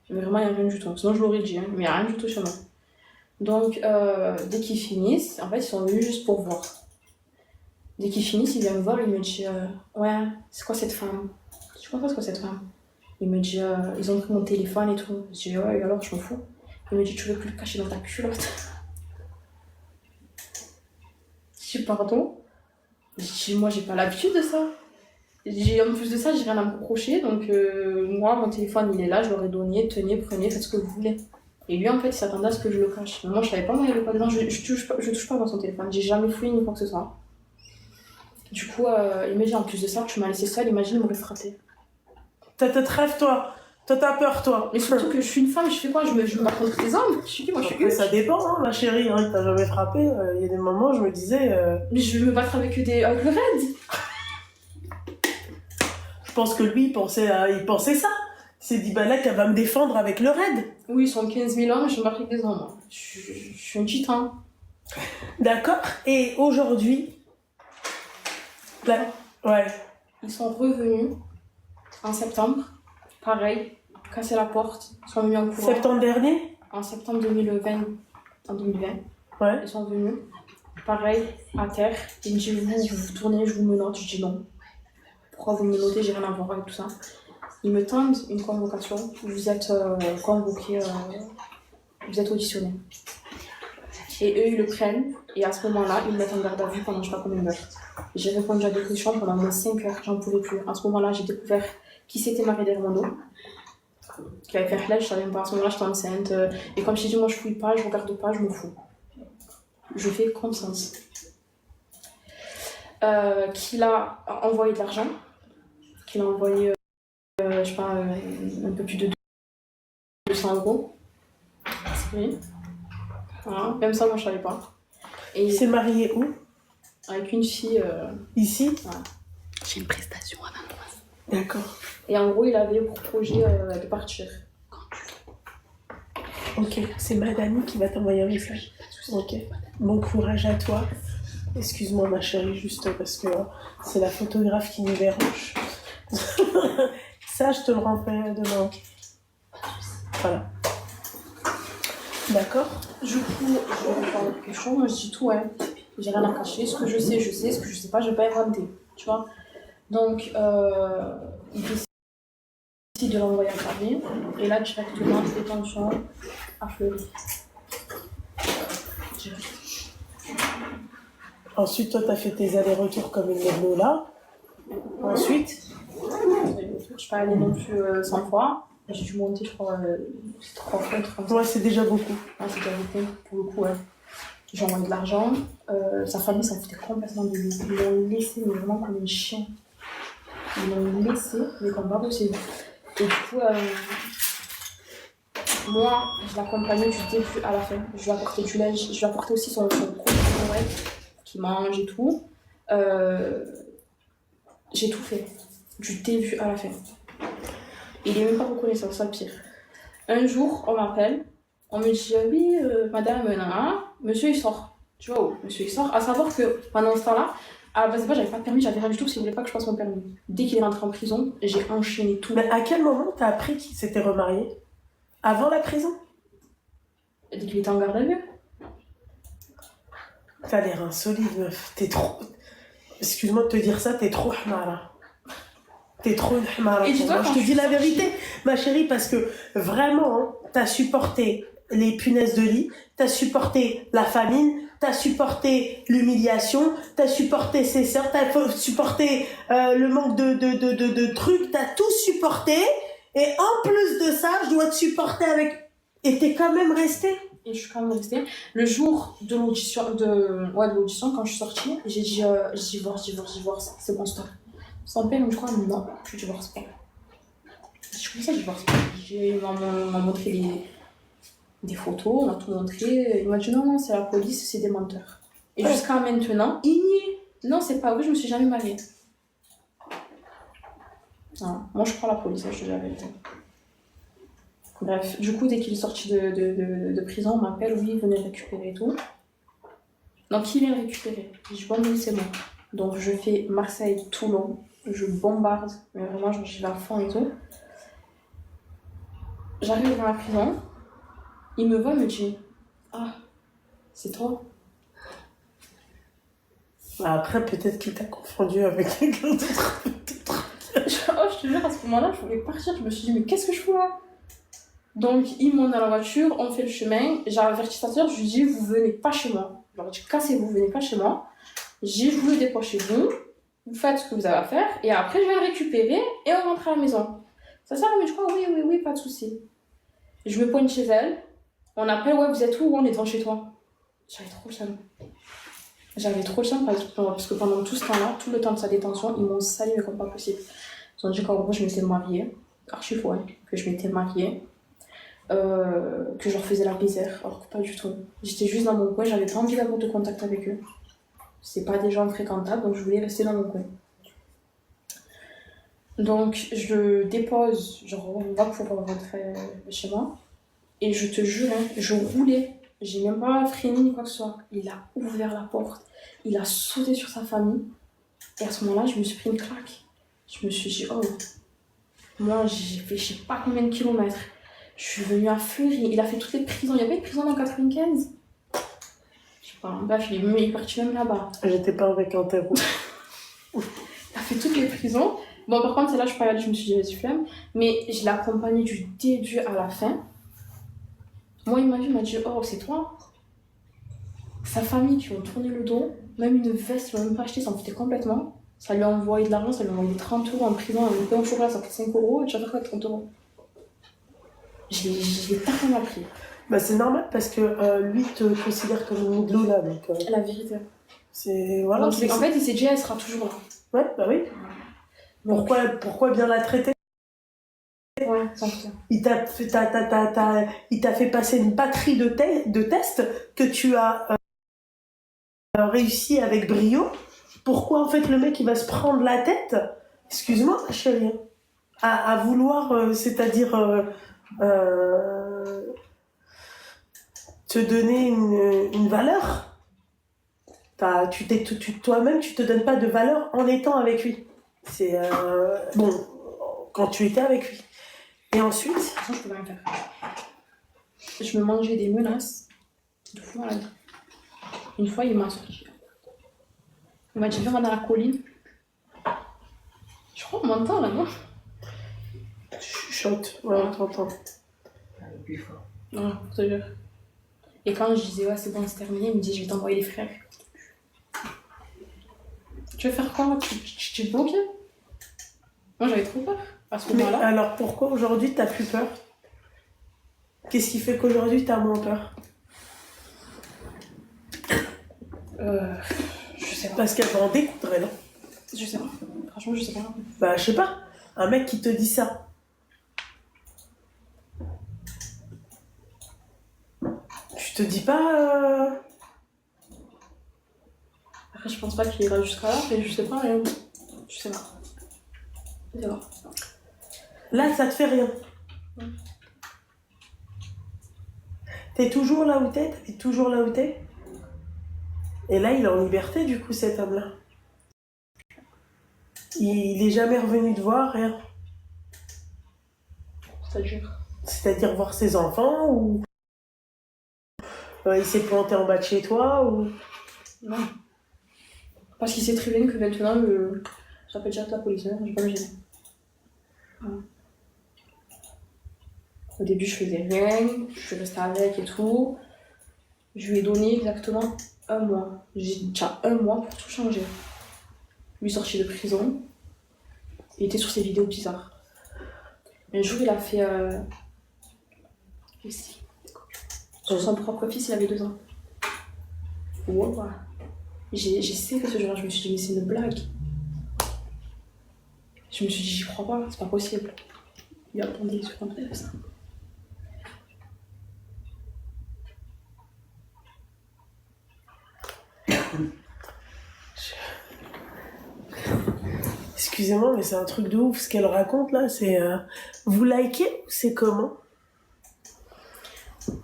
Mais vraiment, il n'y a rien du tout. Sinon, je l'aurais dit, hein, mais il n'y a rien du tout chez moi. Donc, dès qu'ils finissent, en fait, ils sont venus juste pour voir. Dès qu'ils finissent, il vient me voir, il me dit ouais, c'est quoi cette femme? Je comprends pas c'est quoi cette femme. Il me dit ils ont pris mon téléphone et tout. Je dis ouais, et alors je m'en fous. Il me dit tu veux plus le cacher dans ta culotte? Je dis pardon? Je dis moi j'ai pas l'habitude de ça. En plus de ça, j'ai rien à me reprocher, donc moi mon téléphone il est là, je l'aurais donné, tenez, prenez, faites ce que vous voulez. Et lui en fait il s'attendait à ce que je le cache. Mais moi je savais pas moi il y avait pas dedans, je touche pas dans son téléphone, j'ai jamais fouillé ni quoi que ce soit. Du coup, il me dit en plus de ça, tu m'as laissé seule, imagine, il m'aurait frappé. T'as te rêve, toi. Toi, t'as peur, toi. Mais surtout que je suis une femme, je fais quoi? Je me bats contre tes hommes? Je suis qui? Moi, je suis Après, ça dépend, hein, ma chérie. Hein, t'as jamais frappé. Il y a des moments, je me disais. Mais je vais me battre avec le raid. Je pense que lui, il pensait ça. Il s'est dit, bah là, qu'elle va me défendre avec le raid. Oui, ils sont 15 000 hommes, je me bats avec des hommes. Moi. Je suis un titan. D'accord. Et aujourd'hui. Là, ouais. Ils sont revenus en septembre. Pareil, casser la porte. Ils sont venus en courant. Septembre dernier. En septembre 2020. En 2020. Ouais. Ils sont venus. Pareil, à terre. Ils me disent, vous tournez, je vous menote. Je dis non. Pourquoi vous me menotez? J'ai rien à voir avec tout ça. Ils me tendent une convocation. Vous êtes convoqués, vous êtes auditionnés. Et eux, ils le prennent. Et à ce moment-là, ils me mettent en garde à vue pendant je sais pas combien d'heures. J'ai répondu à des questions pendant moins 5 heures. J'en pouvais plus. À ce moment-là, j'ai découvert qui s'était marié derrière mon dos. Qui avait fait un flèche, je savais même pas. À ce moment-là, j'étais enceinte. Et comme je t'ai dit, moi, je fouille pas, je regarde pas, je m'en fous. Je fais confiance. Qu'il a envoyé de l'argent. Qu'il a envoyé, je sais pas, un peu plus de 200 €. C'est vrai. Voilà. Même ça, moi, je savais pas. Et Il s'est marié où? avec une fille. Ici? Voilà. J'ai une prestation à 23. D'accord. Et en gros, il avait pour projet de partir. Ok, c'est Madame qui va t'envoyer un message. Ok. Bon courage à toi. Excuse-moi ma chérie, juste parce que c'est la photographe qui nous dérange. Ça, je te le renverrai demain. Voilà. D'accord. Du coup, je vais parler de quelque chose, moi je dis tout, ouais. J'ai rien à cacher. Ce que je sais, je sais. Ce que je sais pas, je vais pas inventer. Tu vois? Donc, il décide de l'envoyer à Paris. Et là, directement, détention à Fleury. Ensuite, toi, t'as fait tes allers-retours comme une Lola. Ensuite, Je suis pas allée non plus 100 fois. J'ai dû monter, je crois, 3 fois, 3 fois. ouais, c'est déjà beaucoup. Ah, c'est déjà beaucoup, pour le coup, ouais. J'ai envoyé de l'argent. Sa famille s'en foutait complètement de lui. Ils l'ont laissé, mais vraiment comme une chienne. Ils l'ont laissé, mais comme pas possible. Et du coup, moi, je l'accompagnais du début à la fin. Je lui apportais du lait, je lui apportais aussi son compte qui mange et tout. J'ai tout fait, du début à la fin. Il est même pas reconnaissant, c'est ça le pire. Un jour, on m'appelle, on me dit oui, madame, monsieur il sort. Tu vois où monsieur il sort. À savoir que pendant ce temps-là, à la base, j'avais pas de permis, j'avais rien du tout, parce qu'il voulait pas que je passe mon permis. Dès qu'il est rentré en prison, j'ai enchaîné tout. Mais à quel moment t'as appris qu'il s'était remarié? Avant la prison? Dès qu'il était en garde à vue. T'as l'air insolite, meuf. T'es trop... Excuse-moi de te dire ça, t'es trop hmara. T'es trop une hmara. Et dis-toi, Je te dis la vérité, ma chérie, parce que vraiment, hein, t'as supporté les punaises de lit, t'as supporté la famine, t'as supporté l'humiliation, t'as supporté ses sœurs, t'as supporté le manque de trucs, t'as tout supporté. Et en plus de ça, je dois te supporter avec... Et t'es quand même resté. Et je suis quand même restée. Le jour de l'audition, quand je suis sortie, j'ai dit divorce, c'est bon, stop. Son père, je crois, non, je divorce pas. Je commençais à divorcer. Il m'a montré des photos, on a tout montré. Il m'a dit non, c'est la police, c'est des menteurs. Et jusqu'à maintenant, il nie. Non, c'est pas vrai, je me suis jamais mariée. Non, moi je crois la police, je te dis la vérité. Bref, du coup, dès qu'il est sorti de prison, on m'appelle, oui, venez récupérer et tout. Donc, qui vient récupérer? Je dis, bon, oui, c'est bon. Donc, je fais Marseille-Toulon, je bombarde, mais vraiment, j'y vais à fond et tout. J'arrive dans la prison, il me voit, il me dit, ah, c'est toi. Après, peut-être qu'il t'a confondu avec quelqu'un d'autre. Oh, je te jure, à ce moment-là, je voulais partir. Je me suis dit, mais qu'est-ce que je fous là? Donc, il monte dans la voiture, on fait le chemin. J'ai averti sa soeur, je lui dis, vous venez pas chez moi. Je leur dis, cassez-vous, venez pas chez moi. J'ai je vous le dépose chez vous, vous faites ce que vous avez à faire, et après, je vais le récupérer et on rentre à la maison. Sa soeur, elle me dit, quoi, oui, pas de souci. Je me pointe chez elle, on appelle, ouais, vous êtes où? On est devant chez toi. J'avais trop le seum. Parce que pendant tout ce temps-là, tout le temps de sa détention, ils m'ont sali, mais comme pas possible. Ils ont dit qu'en gros, je m'étais mariée, archi faux, hein, que je m'étais mariée. Que je leur faisais la misère, alors que pas du tout. J'étais juste dans mon coin, j'avais pas envie d'avoir de contact avec eux. C'est pas des gens fréquentables, donc je voulais rester dans mon coin. Donc je dépose, genre on va pour rentrer chez moi, et je te jure, hein, je roulais, j'ai même pas freiné ni quoi que ce soit. Il a ouvert la porte, il a sauté sur sa famille, et à ce moment-là, je me suis pris une claque. Je me suis dit, oh, moi j'ai fait je sais pas combien de kilomètres. Je suis venue à Fleury, il a fait toutes les prisons. Il y avait une prison dans 95. Je sais pas, bref, il est parti même là-bas. J'étais pas avec un terreau. Il a fait toutes les prisons. Bon, par contre, c'est là que je suis pas allée, je me suis dit, vas-y, flemme. Mais je l'ai accompagné du début à la fin. Moi, il m'a dit, oh, c'est toi. Sa famille qui ont tourné le dos, même une veste, ils l'ont même pas acheté, s'en foutait complètement. Ça lui a envoyé de l'argent, ça lui a envoyé des 30 € en prison, un pain au chocolat, ça coûte 5 €, et tu vas faire quoi avec 30 €? Je l'ai pas mal pris. Bah, c'est normal parce que lui te considère comme une Lola, donc La vérité. c'est voilà. Donc, en fait, il s'est dit, elle sera toujours là. Ouais, bah oui. Pourquoi bien la traiter? Ouais. 100%. Il t'a fait passer une batterie de tests que tu as réussi avec brio. Pourquoi en fait le mec il va se prendre la tête, excuse-moi chérie, à vouloir, c'est-à-dire te donner une valeur. Toi-même tu te donnes pas de valeur en étant avec lui. C'est bon quand tu étais avec lui. Et ensuite, Ça, je peux rien faire. Je me mangeais des menaces de fou malade. Une fois, il m'a sorti. Il m'a dit viens dans la colline. Je crois qu'on m'entend là, non? chuchote, ouais, on t'entend. Avec plus fort. Ouais, je te jure. Et quand je disais ouais c'est bon c'est terminé, il me dit je vais t'envoyer les frères. Tu veux faire quoi? Tu te bloquais? Moi j'avais trop peur à ce Mais moment-là. alors pourquoi aujourd'hui t'as plus peur? Qu'est-ce qui fait qu'aujourd'hui t'as moins peur? Je sais pas. Parce qu'elle va en découdre, elle. Je sais pas. Franchement, je sais pas. Bah, je sais pas. Un mec qui te dit ça. Tu te dis pas. Après, je pense pas qu'il ira jusqu'à là, mais je sais pas. Je sais pas. Je sais pas. Là, ça te fait rien. T'es toujours là où t'es? T'es toujours là où t'es? Et là, il est en liberté, du coup, cet homme-là. Il est jamais revenu te voir, rien. Ça dure. C'est-à-dire voir ses enfants ou il s'est planté en bas de chez toi ou... Non. Parce qu'il sait très bien que maintenant, j'appelle direct la police, hein, je vais pas me gêner. Voilà. Au début, je faisais rien, je suis restée avec et tout. Je lui ai donné exactement 1 mois. J'ai déjà 1 mois pour tout changer. Lui sorti de prison. Il était sur ses vidéos bizarres. Un jour, il a fait... Ici. Sur son propre fils, il avait 2 ans. Wow. J'ai sais que ce jour-là, je me suis dit, mais c'est une blague. Je me suis dit, j'y crois pas, c'est pas possible. Il attendait sur un bref, ça. Excusez-moi, mais c'est un truc de ouf ce qu'elle raconte là. C'est vous likez ou c'est comment?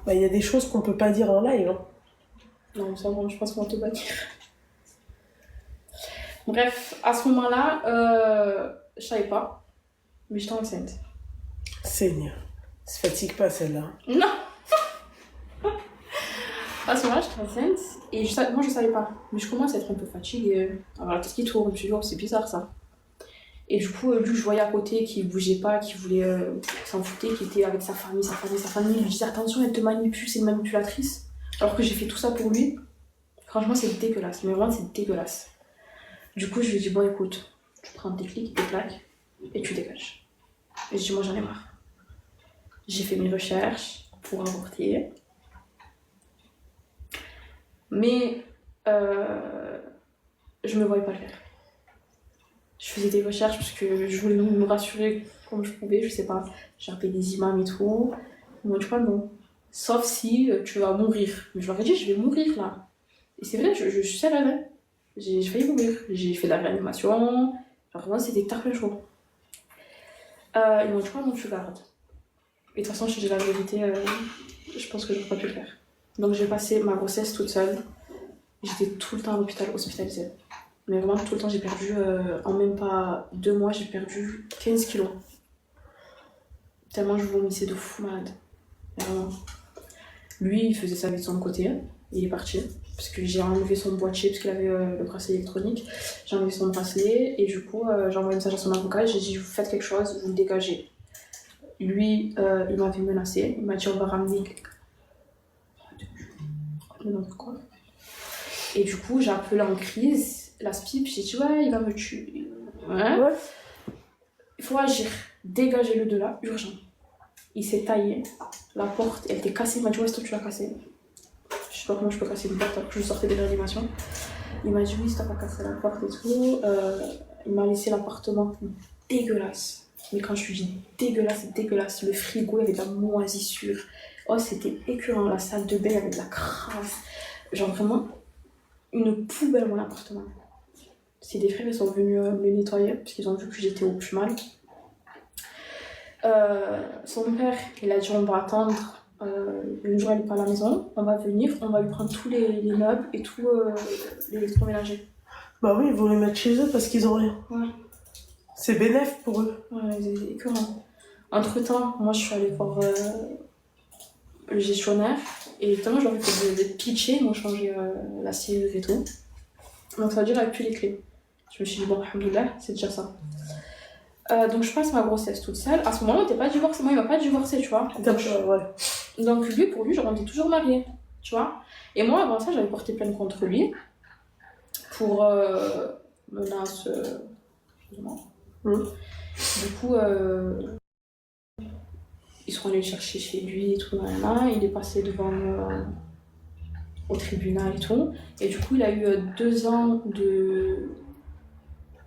Bah, y a des choses qu'on peut pas dire en live. Hein. Non, ça va, je pense qu'on va te bannir. Bref, à ce moment-là, je savais pas, mais j'étais enceinte. Seigneur, se fatigue pas celle-là. Non. À ce moment-là, j'étais enceinte et moi je savais pas. Mais je commence à être un peu fatiguée. Alors la tête qui tourne, je me suis dit, oh, c'est bizarre ça. Et du coup, lui, je voyais à côté qu'il bougeait pas, qu'il voulait s'en foutre, qu'il était avec sa famille. Je lui disais, attention, elle te manipule, c'est une manipulatrice. Alors que j'ai fait tout ça pour lui. Franchement, c'est dégueulasse. Mais vraiment, c'est dégueulasse. Du coup, je lui ai dit, bon, écoute, tu prends tes clics, tes claques et tu dégages. Et je dis, moi, j'en ai marre. J'ai fait mes recherches pour avorter. Mais je me voyais pas le faire. Je faisais des recherches parce que je voulais me rassurer comme je pouvais, je sais pas. J'ai appelé des imams et tout. Moi, tu vois, non. Sauf si tu vas mourir. Mais je leur ai dit, je vais mourir là. Et c'est vrai, je suis sérieuse. J'ai failli mourir. J'ai fait de la réanimation. Genre, vraiment, c'était tard le jour. Ils m'ont dit, non, tu gardes. Et de toute façon, je te dis la vérité, je pense que je n'aurais pas pu le faire. Donc, j'ai passé ma grossesse toute seule. J'étais tout le temps à l'hôpital, hospitalisée. Mais vraiment, tout le temps, j'ai perdu, en même pas 2 mois, j'ai perdu 15 kilos. Tellement je vomissais de fou malade. Vraiment. Lui, il faisait sa vie de son côté. Il est parti. Parce que j'ai enlevé son boîtier, parce qu'il avait le bracelet électronique. J'ai enlevé son bracelet. Et du coup, j'ai envoyé un message à son avocat. J'ai dit, vous faites quelque chose, vous le dégagez. Lui, il m'avait menacé. Il m'a dit, on va ramener... Quoi. Et du coup, j'ai appelé en crise la SPIP. J'ai dit, ouais, il va me tuer. Ouais. Il faut agir. Dégagez-le de là, urgent. Il s'est taillé. La porte, elle était cassée. Il m'a dit, ouais, c'est toi, tu l'as cassée. Je sais pas comment je peux casser une porte alors que je sortais de l'animation. Il m'a dit, oui, c'est toi qui as cassé la porte et tout. Il m'a laissé l'appartement dégueulasse. Mais quand je te dis dégueulasse, c'est dégueulasse. Le frigo, il y avait de la moisissure. Oh, c'était écœurant. La salle de bain, il y avait de la crasse. Genre vraiment une poubelle, mon appartement. C'est des frères qui sont venus me nettoyer parce qu'ils ont vu que j'étais au plus mal. Son père, il a dit on va attendre. Le jour elle n'est pas à la maison, on va venir, on va lui prendre tous les meubles et tout l'électroménager. Bah oui, ils vont les mettre chez eux parce qu'ils ont rien. Ouais. C'est bénéf pour eux. Ouais, c'est écœurant. Entre temps, moi je suis allée voir le gestionnaire et tellement je leur ai fait de pitcher, ils m'ont changé la serrure et tout. Donc ça veut dire avec plus les clés. Je me suis dit bon, alhamdoulilah, c'est déjà ça. Donc je passe ma grossesse toute seule. À ce moment-là, on n'était pas divorcé. Moi, il m'a pas divorcé, tu vois. Donc lui, pour lui, on était toujours mariés, tu vois. Et moi, avant ça, j'avais porté plainte contre lui pour menace. Du coup, ils sont allés le chercher chez lui et tout. Là. Il est passé devant au tribunal et tout. Et du coup, il a eu 2 ans de.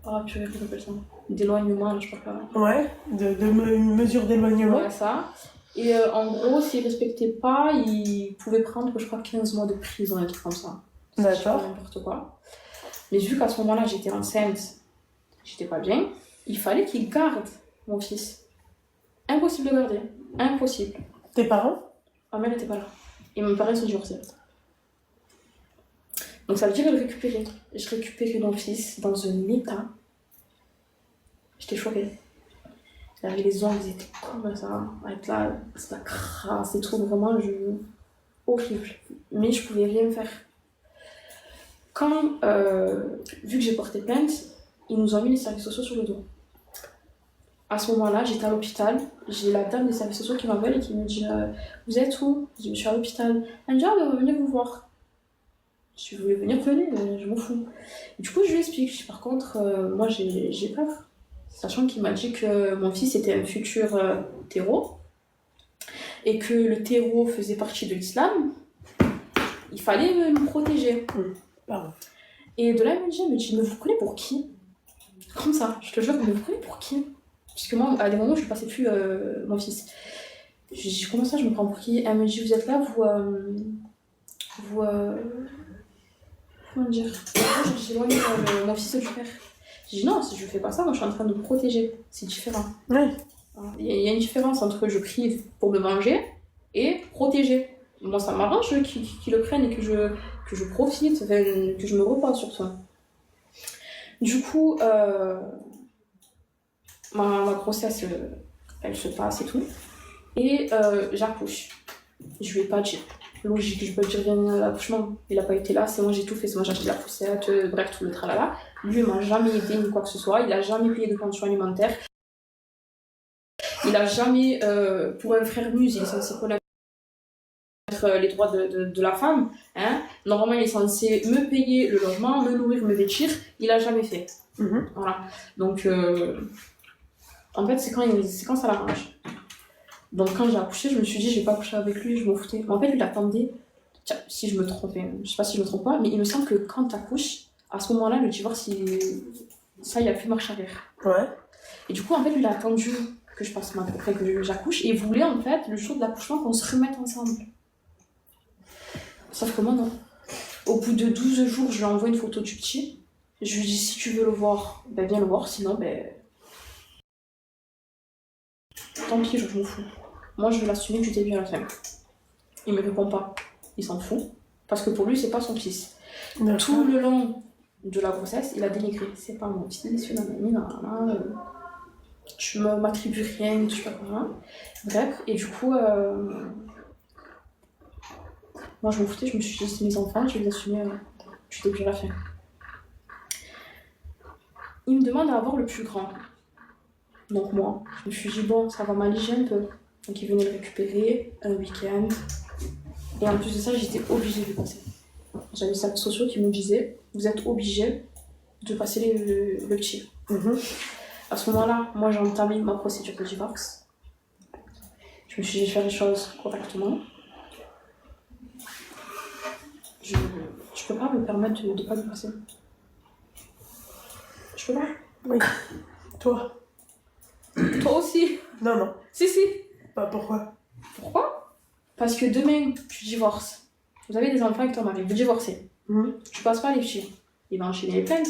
Oh, purée, comment on appelle ça? D'éloignement, je sais pas quoi. Ouais, une mesure d'éloignement. Ouais, ça. Et en gros, s'il respectait pas, il pouvait prendre, je crois, 15 mois de prison, un truc comme ça. D'accord. N'importe quoi. Mais vu qu'à ce moment-là, j'étais enceinte, j'étais pas bien, il fallait qu'il garde mon fils. Impossible de garder. Impossible. Tes parents? Ma mère n'était pas là. Et mes parents sont divorcés. Donc ça veut dire le récupérer. Je récupérais mon fils dans un état. J'étais choquée. Il avait les ongles, ils étaient comme ça, avec la crasse et tout, vraiment, horrible. Mais je pouvais rien faire. Quand, vu que j'ai porté plainte, ils nous ont mis les services sociaux sur le dos. À ce moment-là, j'étais à l'hôpital, j'ai la dame des services sociaux qui m'appelle et qui me dit vous êtes où? Je dis je suis à l'hôpital. Elle me dit venez vous voir. Si vous voulez venir, venez, je m'en fous. Et du coup, je lui explique. Je dis, par contre, moi j'ai peur. Sachant qu'il m'a dit que mon fils était un futur terreau et que le terreau faisait partie de l'islam, il fallait me protéger. Pardon. Et de là, elle me dit, mais vous prenez pour qui? Comme ça, je te jure, mais vous prenez pour qui? Parce que moi, à des moments, je ne passais plus mon fils. Je dis, comment ça, je me prends pour qui? Elle me dit, vous êtes là, comment dire? J'éloigne mon fils du père. Je dis non, si je fais pas ça, moi je suis en train de me protéger. C'est différent. Oui. Il y a une différence entre je prive pour me manger et protéger. Moi ça m'arrange qu'ils le prennent et que je profite, que je me repose sur ça. Du coup, ma grossesse, elle se passe et tout. Et j'accouche. Je lui ai pas dit. Logique, je peux dire rien à l'accouchement. Il a pas été là, c'est moi j'ai tout fait, c'est moi j'ai acheté de la poussette, bref, tout le tralala. Lui, il m'a jamais aidé ni quoi que ce soit, il a jamais payé de pension alimentaire. Il a jamais, pour un frère muse, il est censé connaître les droits de la femme. Hein. Normalement, il est censé me payer le logement, me nourrir, me vêtir. Il a jamais fait. Voilà. Donc, en fait, c'est quand ça l'arrange. Donc quand j'ai accouché, je me suis dit, je vais pas accoucher avec lui, je m'en foutais. En fait, lui, il attendait, si je me trompe, je sais pas si je me trompe pas, mais il me semble que quand t'accouches, à ce moment-là, le divorce, ça, il y a plus marche arrière. Ouais. Et du coup, en fait, lui, il a attendu que je passe que j'accouche, et il voulait, en fait, le jour de l'accouchement, qu'on se remette ensemble. Sauf que moi, non. Au bout de 12 jours, je lui envoie une photo du petit. Je lui dis, si tu veux le voir, ben viens le voir, sinon, ben... tant pis, je m'en fous. Moi, je vais l'assumer du début à la fin. Il me répond pas. Il s'en fout. Parce que pour lui, c'est pas son fils. Tout le long de la grossesse, il a dénigré. C'est pas mon fils, tu m'attribues rien, je sais pas quoi. Bref, et du coup, moi, je m'en foutais. Je me suis dit, c'est mes enfants, je vais les assumer du début à la fin. Il me demande à avoir le plus grand. Donc moi, je me suis dit, bon, ça va m'alléger un peu. Donc il venait le récupérer un week-end. Et en plus de ça, j'étais obligée de le passer. J'avais des services sociaux qui me disaient, vous êtes obligés de passer le petit. À ce moment-là, moi j'ai entamé ma procédure de divorce. Je me suis dit, je vais faire les choses correctement. Je peux pas me permettre de pas le passer. Je peux pas. Oui. Toi. Toi aussi. Non, non. Si. Pas pourquoi. Pourquoi? Parce que demain, tu divorces. Vous avez des enfants avec ton mari, vous divorcez. Tu passes pas les petits. Il va enchaîner les plaintes.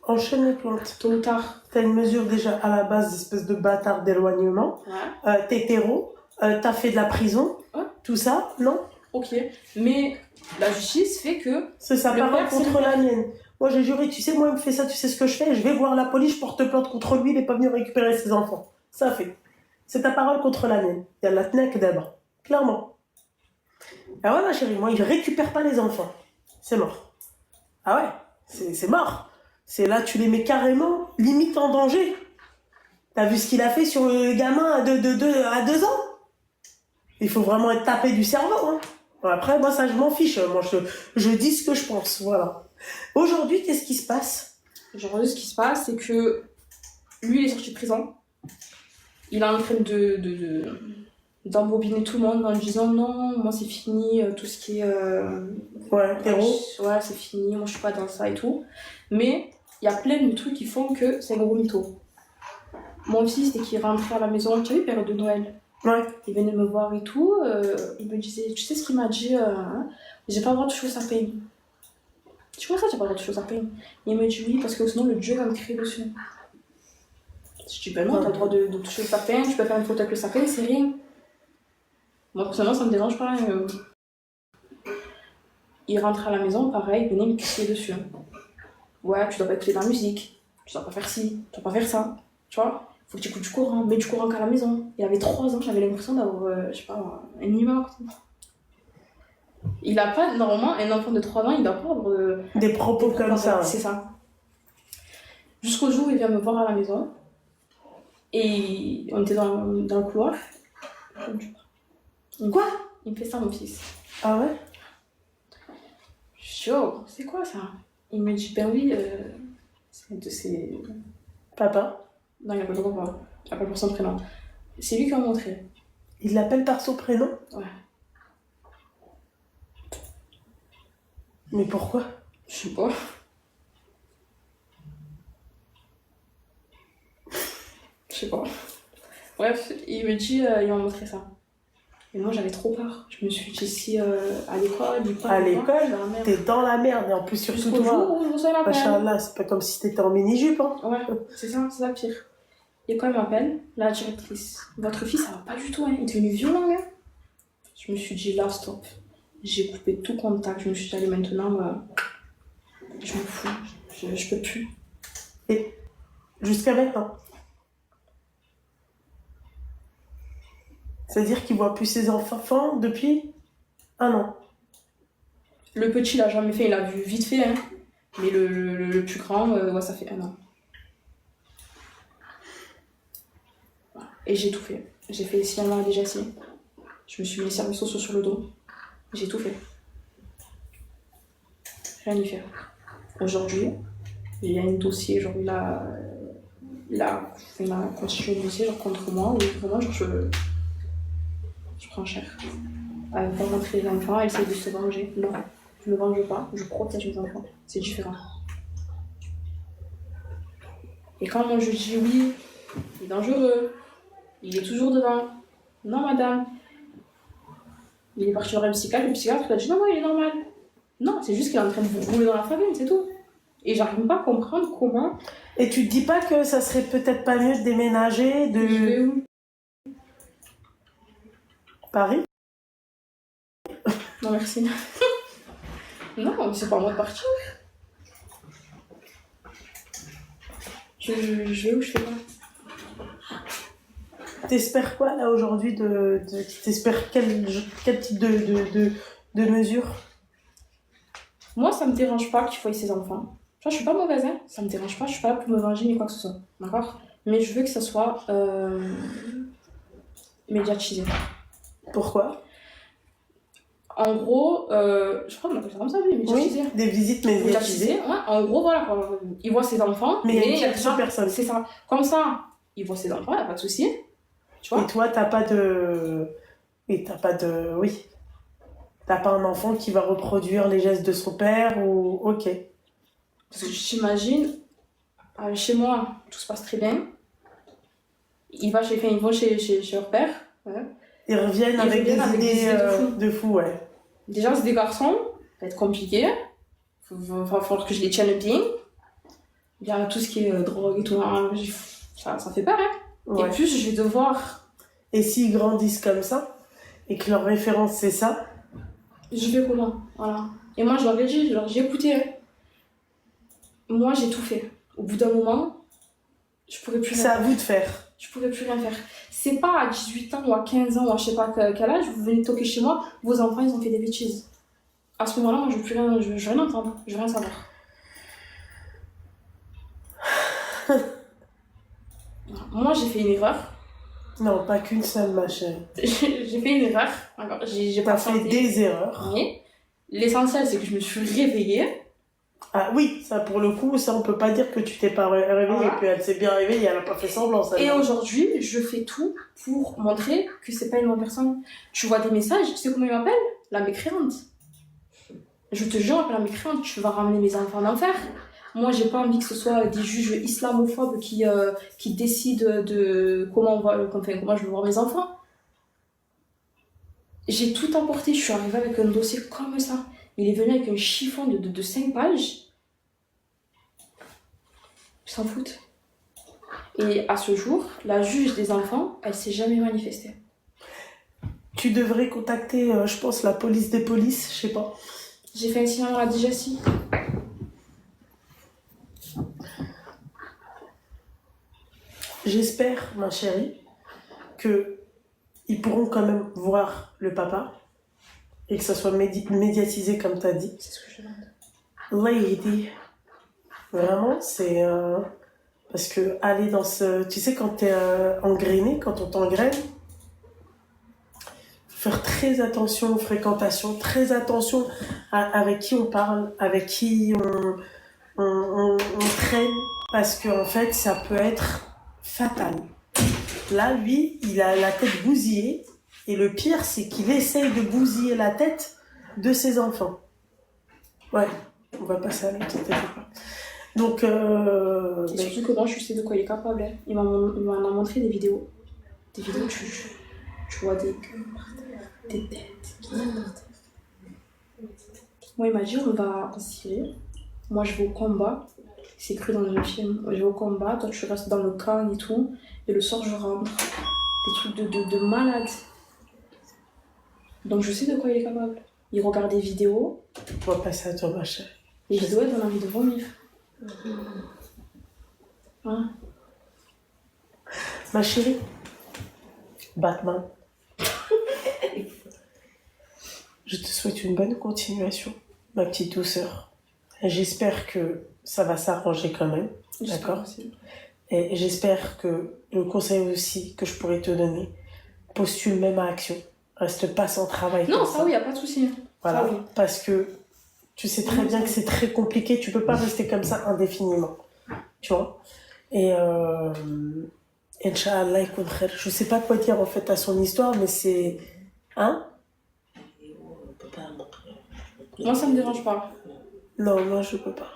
Enchaîne les plaintes. Tôt ou tard. T'as une mesure déjà à la base d'espèce de bâtard d'éloignement. Ouais. T'es hétéro. T'as fait de la prison. Ouais. Tout ça, non? Ok. Mais la justice fait que... C'est sa Le parole père, c'est contre le la père. mienne. Moi, j'ai juré, tu sais, moi, il me fait ça, tu sais ce que je fais? Je vais voir la police, je porte plainte contre lui, il n'est pas venu récupérer ses enfants. Ça fait. C'est ta parole contre la mienne. Il y a la tnec d'abord. Clairement. Ah ouais, ma chérie, moi, il récupère pas les enfants. C'est mort. Ah ouais, c'est mort. C'est là, tu les mets carrément, limite en danger. T'as vu ce qu'il a fait sur le gamin à 2 ans? Il faut vraiment être tapé du cerveau, hein. Après, moi, ça, je m'en fiche. Moi, je dis ce que je pense, voilà. Aujourd'hui, qu'est-ce qui se passe? Aujourd'hui, ce qui se passe, c'est que lui, il est sorti de prison. Il est en train d'embobiner tout le monde en disant non, moi c'est fini, tout ce qui est. Ouais, héros. Ouais, c'est fini, moi je suis pas dans ça et tout. Mais il y a plein de trucs qui font que c'est un gros mytho. Mon fils, dès qu'il rentrait à la maison, tu as vu, période de Noël, Ouais. il venait me voir et tout, il me disait, tu sais ce qu'il m'a dit, j'ai pas le droit de toucher au sapin. Tu vois ça, j'ai pas le droit de toucher au sapin. Il me dit oui, parce que sinon le dieu va me crier dessus. Je dis ben non, t'as le droit de toucher le sapin, tu peux faire une photo avec le sapin, c'est rien. Moi personnellement ça me dérange pas. Il rentre à la maison, pareil, il venait me crier dessus. Ouais, tu dois pas écouter de la musique, tu dois pas faire ci, tu dois pas faire ça. Tu vois, faut que tu écoutes du courant, mais du courant qu'à la maison. Il avait 3 ans, j'avais l'impression d'avoir, je sais pas, un humain. Il a pas, normalement, un enfant de 3 ans, il doit pas avoir des propos comme ça. C'est ça. Jusqu'au jour où il vient me voir à la maison. Et on était dans le couloir. Quoi? Il me fait ça, mon fils. Ah ouais? Je dis, oh, c'est quoi ça? Il me dit, ben oui, c'est. Papa? Non, il appelle pas papa. Il appelle par son prénom. C'est lui qui m'a montré. Il l'appelle par son prénom? Ouais. Mais pourquoi? Je sais pas. Je sais pas. Bref, il me dit, il m'a montré ça. Et moi j'avais trop peur. Je me suis dit, si à l'école, À l'école, t'es dans la merde. Et en plus, surtout jusqu'au toi, jour où je reçois l'appel. machallah, c'est pas comme si t'étais en mini-jupe, hein. Ouais, c'est ça le pire. Et quand elle m'appelle, la directrice, votre fils ça va pas du tout, hein. Il est devenu violent, hein. Je me suis dit, là, stop. J'ai coupé tout contact. Je me suis dit, allez, maintenant, je m'en fous. Je peux plus. Et jusqu'à maintenant. C'est-à-dire qu'il voit plus ses enfants depuis 1 an. Le petit, il l'a jamais fait, il l'a vu vite fait, hein. Mais le plus grand, ouais, ça fait 1 an. Et j'ai tout fait. J'ai fait les signalements à déjà signé. Je me suis mis les services sociaux sur le dos. J'ai tout fait. Rien y faire. Aujourd'hui, il y a un dossier, genre il a constitué un dossier genre, contre moi, où vraiment genre, je prends cher. Elle va rentrer les enfants, elle essaie de se venger. Non, je ne me venge pas, je protège mes enfants. C'est différent. Et quand moi je dis oui, il est dangereux, il est toujours devant. Non madame. Il est parti voir un psychiatre, le psychiatre il a dit non, il est normal. Non, c'est juste qu'il est en train de vous rouler dans la farine, c'est tout. Et j'arrive pas à comprendre comment. Et tu te dis pas que ça serait peut-être pas mieux de déménager Je vais de où? Paris? Non, merci. Non, c'est pas à moi de partir. Je vais où, je fais quoi? T'espères quoi là aujourd'hui t'espères quel type de mesures? Moi, ça me dérange pas qu'il voie ses enfants. Tu vois, je suis pas mauvaise, hein. Ça me dérange pas, je suis pas là pour me venger ni quoi que ce soit. D'accord? Mais je veux que ça soit médiatisé. Pourquoi? En gros, je crois qu'on appelle ça comme ça, oui, médiatisé. Oui, des visites médiatisées. Ouais, en gros, voilà, il voit ses enfants. Mais il y a une et tierce personne. C'est ça. Comme ça, il voit ses enfants, il n'y a pas de souci. Tu vois? Et toi, t'as pas de... Oui. T'as pas un enfant qui va reproduire les gestes de son père ou... Ok. Parce que j'imagine, chez moi, tout se passe très bien. Ils vont chez leur père. Ouais. Ils reviennent avec des idées de fou, ouais. Déjà, c'est des garçons, ça va être compliqué. Va falloir que je les tienne bien. Il y a tout ce qui est drogue et tout, hein, ça fait peur, hein. Ouais. Et plus, je vais devoir... Et s'ils grandissent comme ça, et que leur référence c'est ça, Je fais comment? Voilà. Et moi, je leur ai dit, j'ai écouté. Hein. Moi, j'ai tout fait. Au bout d'un moment, je pourrais plus rien c'est à faire. vous de faire. Je pourrais plus rien faire. C'est pas à 18 ans ou à 15 ans ou à je sais pas quel âge, vous venez toquer chez moi, vos enfants, ils ont fait des bêtises. À ce moment-là, moi, je veux rien entendre, je veux rien savoir. Moi, j'ai fait une erreur. Non, pas qu'une seule, ma chérie. J'ai fait une erreur. D'accord. J'ai T'as pas fait chanté. des erreurs. Mais l'essentiel, c'est que je me suis réveillée. Ah oui, ça pour le coup, ça on peut pas dire que tu t'es pas réveillée, Voilà. puis elle s'est bien réveillée, elle a pas fait semblant, ça. Et aujourd'hui, je fais tout pour montrer que c'est pas une bonne personne. Tu vois des messages, tu sais comment ils m'appellent? La mécréante. Je te jure, la mécréante, tu vas ramener mes enfants en enfer. Moi, j'ai pas envie que ce soit des juges islamophobes qui décident de comment je veux voir mes enfants. J'ai tout emporté, je suis arrivée avec un dossier comme ça. Il est venu avec un chiffon de 5 pages. Ils s'en foutent. Et à ce jour, la juge des enfants, elle s'est jamais manifestée. Tu devrais contacter, je pense, la police des polices, je sais pas. J'ai fait un signalement à la DGSI. J'espère, ma chérie, que ils pourront quand même voir le papa et que ça soit médiatisé comme t'as dit. C'est ce que je demande. Lady, vraiment, c'est parce que aller dans ce, tu sais, quand t'es engrainé, quand on t'engraine, faire très attention aux fréquentations, très attention avec qui on parle, avec qui on traîne, parce que en fait, ça peut être fatal. Là, lui, il a la tête bousillée, et le pire, c'est qu'il essaye de bousiller la tête de ses enfants. Ouais, on va passer à l'autre, t'inquiète pas. Donc, Et surtout que moi, je sais de quoi il est capable. Hein. Il m'en a montré des vidéos. Des vidéos, tu vois des têtes qui sortent. Moi, il m'a dit, on va se tirer. Moi, je vais au combat. C'est cru dans le film. Je vais au combat, toi, tu restes dans le camp et tout. Et le soir, je rentre. Des trucs de malade. Donc, je sais de quoi il est capable. Il regarde des vidéos. on va passer à toi, ma chérie. Les vidéos, elles donnent envie de vomir. Hein? Ma chérie, Batman. Je te souhaite une bonne continuation, ma petite douceur. J'espère que ça va s'arranger quand même, d'accord? Et j'espère que le conseil aussi que je pourrais te donner, postule même à Action. Reste pas sans travail. Non, comme ça oui, y a pas de souci. Voilà, Ça, oui. parce que tu sais très bien que c'est très compliqué, tu peux pas rester comme ça indéfiniment, tu vois. Et Inch'Allah, écoute, je sais pas quoi dire en fait à son histoire, mais c'est... Hein? Moi, ça me dérange pas. Non, moi je peux pas.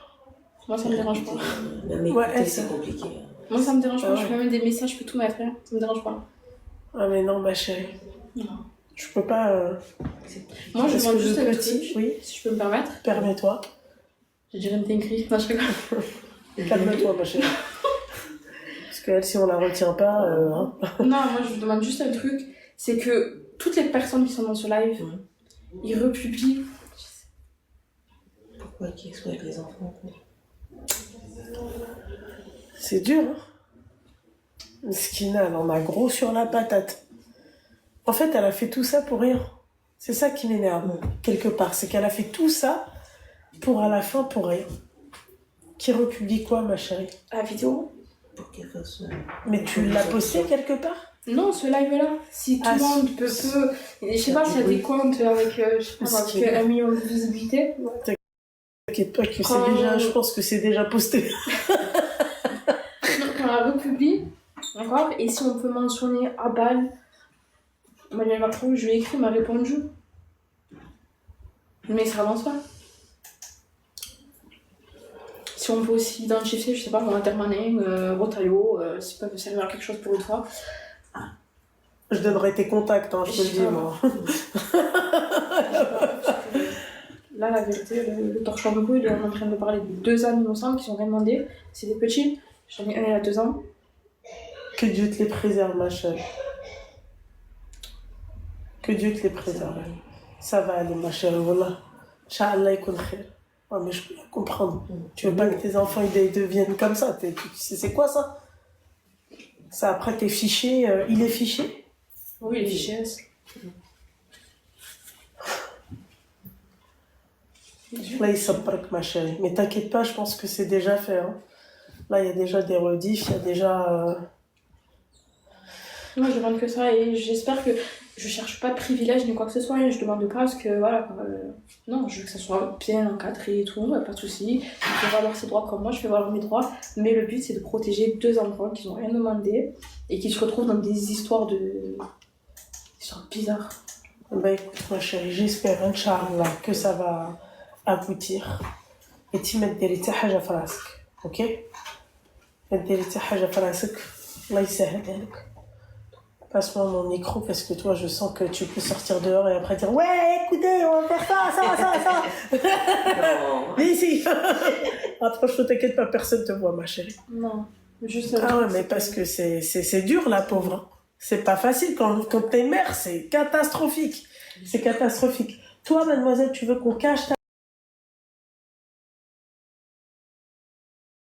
Moi, ça me dérange pas. Même Ouais, écouter, ça- c'est compliqué. Moi, ça me dérange pas. Ah Je ouais. fais même des messages, je peux tout mettre. Hein. Ça me dérange pas. Ah mais non, ma chérie, Non. je peux pas... Moi, je parce demande que juste le un petit, truc, oui, si je peux me permettre. permets-toi. Je dirais une dinguerie. Non, je rigole. Calme-toi, ma chérie. Parce que elle, si on la retient pas... hein. Non, moi, je vous demande juste un truc. C'est que toutes les personnes qui sont dans ce live, ils republient. Pourquoi qu'ils exploitent les enfants? C'est dur, hein. Skina, elle en a gros sur la patate. En fait, elle a fait tout ça pour rien. C'est ça qui m'énerve, quelque part. C'est qu'elle a fait tout ça pour à la fin, pour rien. Qui republie quoi, ma chérie? La vidéo? Pour qu'elle fasse... Mais tu l'as posté quelque part? Non, ce live-là. Si tout Ah, le monde peut. Je sais pas s'il y a des comptes avec, je sais pas, avec 1 million de visibilité. T'inquiète pas que c'est Oh. déjà... Je pense que c'est déjà posté. Donc, on la republie. D'accord? Et si on peut mentionner Abal, Emmanuel Macron, je lui ai écrit, il m'a répondu. Mais ça avance pas. si on peut aussi identifier, je sais pas, mon intermaning, Rotaillot, s'ils peuvent servir à quelque chose pour une fois. Je donnerai tes contacts, hein, je te le dis, moi. Là, la vérité, le torchon de couille, il est en train de parler de 2 ânes innocents qui sont rien demandé. C'est des petits. J'en ai un il y a 2 ans. Que Dieu te les préserve, ma chérie. Que Dieu te les préserve. Ça va aller, ma chérie, voilà. Inch'Allah, ykoun khair. Ouais, mais je peux comprendre. Tu veux pas que tes enfants ils deviennent comme ça. Tu sais, c'est quoi ça? Ça, après, t'es fiché. Il est fiché? Oui, les fichiers. Là, il s'apprête, ma chérie. Mais t'inquiète pas, je pense que c'est déjà fait. Hein. Là, il y a déjà des rediffs, il y a déjà... Moi, je demande que ça et j'espère que je cherche pas de privilèges ni quoi que ce soit. Je demande pas parce que voilà. Non, je veux que ça soit bien encadré et tout, pas de soucis. Il faut valoir ses droits comme moi, je fais valoir mes droits. Mais le but, c'est de protéger 2 enfants qui n'ont rien demandé et qui se retrouvent dans des histoires bizarres. Bah écoute, ma chérie, j'espère, Inch'Allah, que ça va aboutir. Et tu m'as dit que حاجة في راسك, ok? ما ديري حتى حاجة في راسك, الله يسهلها لك. Passe-moi mon micro parce que toi, je sens que tu peux sortir dehors et après dire ouais, écoutez, on va faire ça. Mais ici. Franchement, t'inquiète pas, personne te voit, ma chérie. Non, juste. Ah ouais, mais parce que c'est dur, la pauvre. C'est pas facile quand t'es mère, c'est catastrophique. C'est catastrophique. Toi, mademoiselle, tu veux qu'on cache